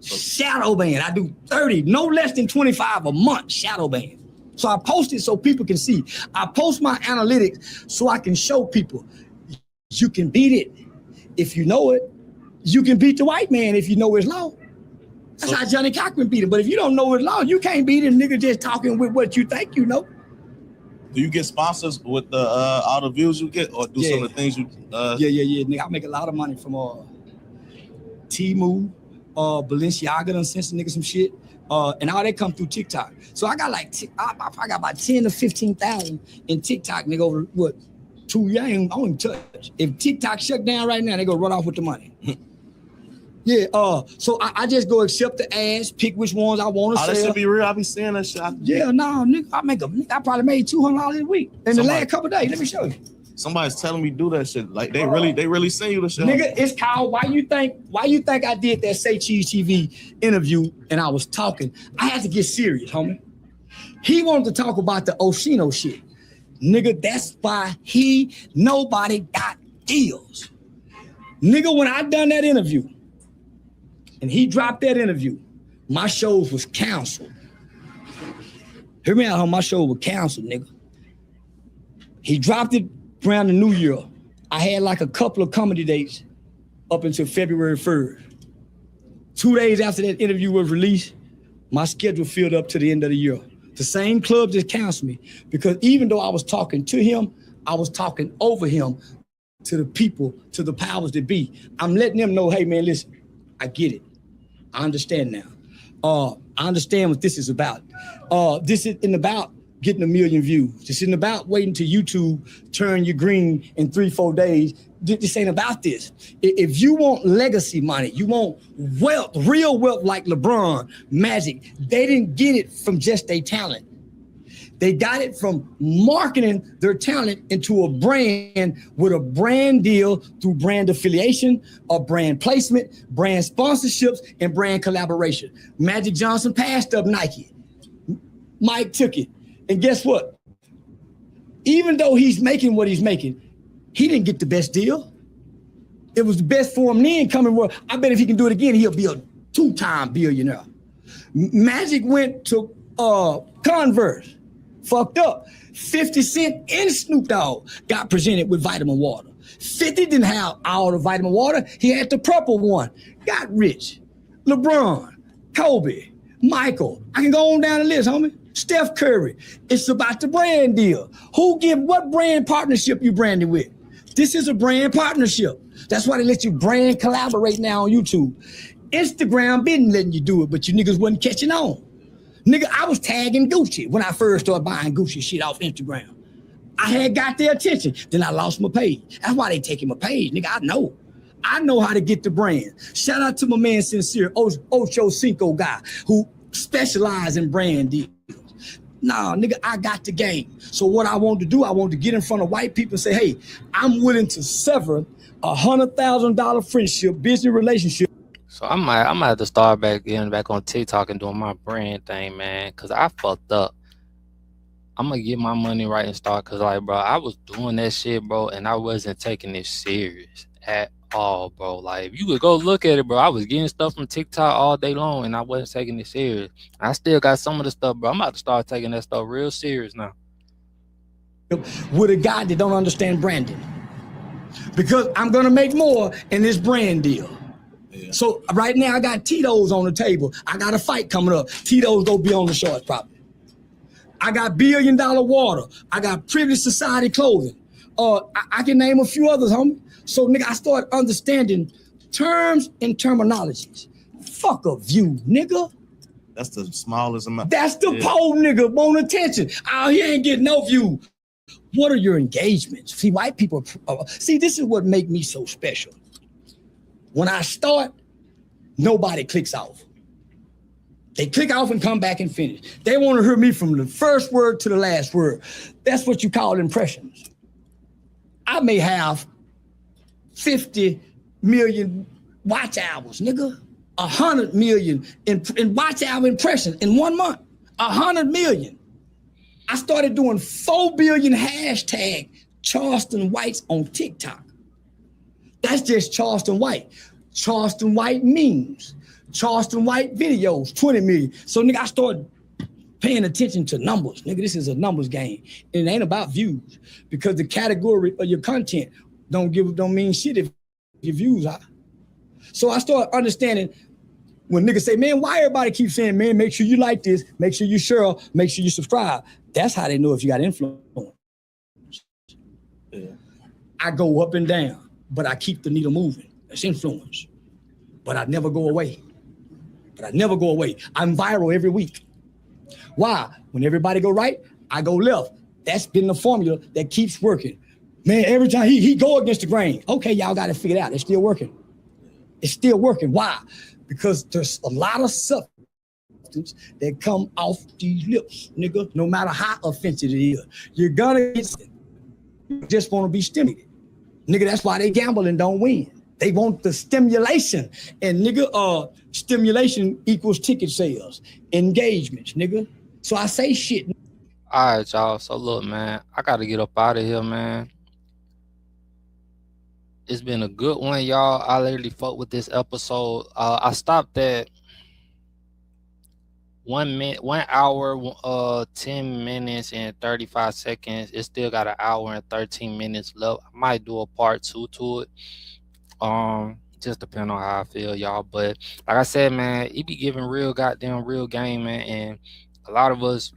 Shadow ban. I do 30, no less than 25 a month, shadow ban. So I post it so people can see. I post my analytics so I can show people you can beat it if you know it. You can beat the white man if you know his law. That's how Johnny Cochran beat him. But if you don't know his law, you can't beat him, nigga, just talking with what you think you know. Do you get sponsors with the all the views you get, or do some of the things you? Yeah. Nigga, I make a lot of money from Temu, Balenciaga done sent some niggas some shit, and all that come through TikTok. So I got like I got about 10 to 15,000 in TikTok, nigga, over what 2 years. I don't even touch. If TikTok shut down right now, they go run off with the money. Yeah, so I just go accept the ads, pick which ones I want to sell. That should be real. I be seeing that shit. Yeah, no, nigga, I probably made $200 a week in the last couple of days. Let me show you. Somebody's telling me do that shit. Like they really send you the shit. Nigga, it's called why you think I did that Say Cheese TV interview and I was talking. I had to get serious, homie. He wanted to talk about the Oshino shit. Nigga, that's why nobody got deals. Nigga, when I done that interview, and he dropped that interview, my shows was canceled. Hear me out, how my show was canceled, nigga. He dropped it around the New Year. I had like a couple of comedy dates up until February 1st. 2 days after that interview was released, my schedule filled up to the end of the year. The same club just canceled me because even though I was talking to him, I was talking over him to the people, to the powers that be. I'm letting them know, hey man, listen, I get it. I understand now. I understand what this is about. This isn't about getting 1 million views. This isn't about waiting till YouTube turn you green in 3-4 days. This ain't about this. If you want legacy money, you want wealth, real wealth like LeBron, Magic, they didn't get it from just their talent. They got it from marketing their talent into a brand with a brand deal through brand affiliation, or brand placement, brand sponsorships, and brand collaboration. Magic Johnson passed up Nike. Mike took it. And guess what? Even though he's making what he's making, he didn't get the best deal. It was the best for him then coming. Well, I bet if he can do it again, he'll be a 2-time billionaire. Magic went to Converse. Fucked up. 50 Cent and Snoop Dogg got presented with vitamin water. 50 didn't have all the vitamin water. He had the purple one. Got rich. LeBron, Kobe, Michael. I can go on down the list, homie. Steph Curry. It's about the brand deal. What brand partnership you branded with? This is a brand partnership. That's why they let you brand collaborate now on YouTube. Instagram been letting you do it, but you niggas wasn't catching on. Nigga, I was tagging Gucci when I first started buying Gucci shit off Instagram. I had got their attention. Then I lost my page. That's why they taking my page, nigga. I know how to get the brand. Shout out to my man Sincere, Ocho Cinco guy, who specializes in brand deals. Nah, nigga, I got the game. So what I want to do, I want to get in front of white people and say, hey, I'm willing to sever $100,000 friendship, business relationship. So I might have to start getting back on TikTok and doing my brand thing, man, because I fucked up. I'm gonna get my money right and start, because like, bro, I was doing that shit, bro, and I wasn't taking it serious at all, bro. Like, if you could go look at it, bro, I was getting stuff from TikTok all day long and I wasn't taking it serious. I still got some of the stuff, bro. I'm about to start taking that stuff real serious now. With a guy that don't understand branding, because I'm gonna make more in this brand deal. Yeah. So right now I got Tito's on the table. I got a fight coming up. Tito's gonna be on the shorts probably. I got $1 billion water. I got Privilege Society clothing. I can name a few others, homie. So nigga, I started understanding terms and terminologies. Fuck a view, nigga. That's the smallest amount. That's the poor nigga want attention. Oh, he ain't getting no view. What are your engagements? See, white people, see, this is what make me so special. When I start, nobody clicks off. They click off and come back and finish. They want to hear me from the first word to the last word. That's what you call impressions. I may have 50 million watch hours, nigga. 100 million in watch hour impressions in 1 month. 100 million. I started doing 4 billion hashtag Charleston Whites on TikTok. That's just Charleston White. Charleston White memes. Charleston White videos, 20 million. So nigga, I started paying attention to numbers. Nigga, this is a numbers game. And it ain't about views, because the category of your content don't mean shit if your views are. So I started understanding when niggas say, man, why everybody keeps saying, man, make sure you like this, make sure you share, make sure you subscribe. That's how they know if you got influence. Yeah. I go up and down, but I keep the needle moving. That's influence. But I never go away. I'm viral every week. Why? When everybody go right, I go left. That's been the formula that keeps working. Man, every time he go against the grain. Okay, y'all got to figure it out. It's still working. It's still working. Why? Because there's a lot of substance that come off these lips, nigga, no matter how offensive it is. You're gonna get it. You just want to be stimulated. Nigga, that's why they gamble and don't win. They want the stimulation. And nigga, stimulation equals ticket sales, engagements, nigga. So I say shit. All right, y'all. So look, man, I got to get up out of here, man. It's been a good one, y'all. I literally fucked with this episode. I stopped at 1 hour, 10 minutes and 35 seconds. It still got 1 hour and 13 minutes left. I might do a part 2 to it. Just depending on how I feel, y'all. But like I said, man, it be giving real game, man. And a lot of us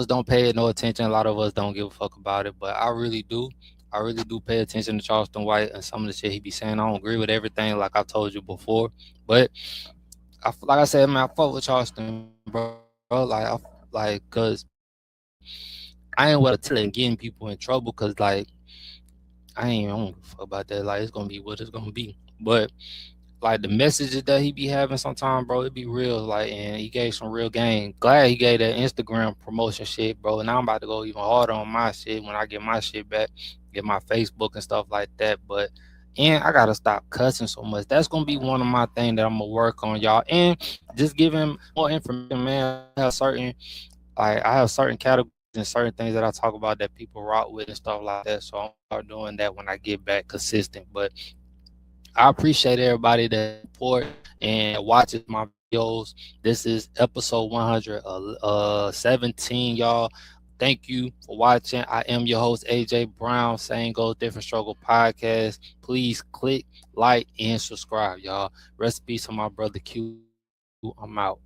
don't pay no attention. A lot of us don't give a fuck about it. But I really do. I really do pay attention to Charleston White and some of the shit he be saying. I don't agree with everything, like I told you before. But like I said, man, I fuck with Charleston, bro. Cause I ain't with telling getting people in trouble, cause like I don't give a fuck about that. Like, it's gonna be what it's gonna be. But like the messages that he be having sometimes, bro, it be real. Like, and he gave some real game. Glad he gave that Instagram promotion shit, bro. And now I'm about to go even harder on my shit when I get my shit back, get my Facebook and stuff like that. But and I gotta stop cussing so much. That's gonna be one of my things that I'm gonna work on, y'all. And just give him more information, man. I have certain categories and certain things that I talk about that people rock with and stuff like that. So I'll start doing that when I get back consistent. But I appreciate everybody that support and watches my videos. This is episode 117, y'all. Thank you for watching. I am your host, Ajay Brown, Same Goes, Different Struggle Podcast. Please click, like, and subscribe, y'all. Rest in peace to my brother Q. I'm out.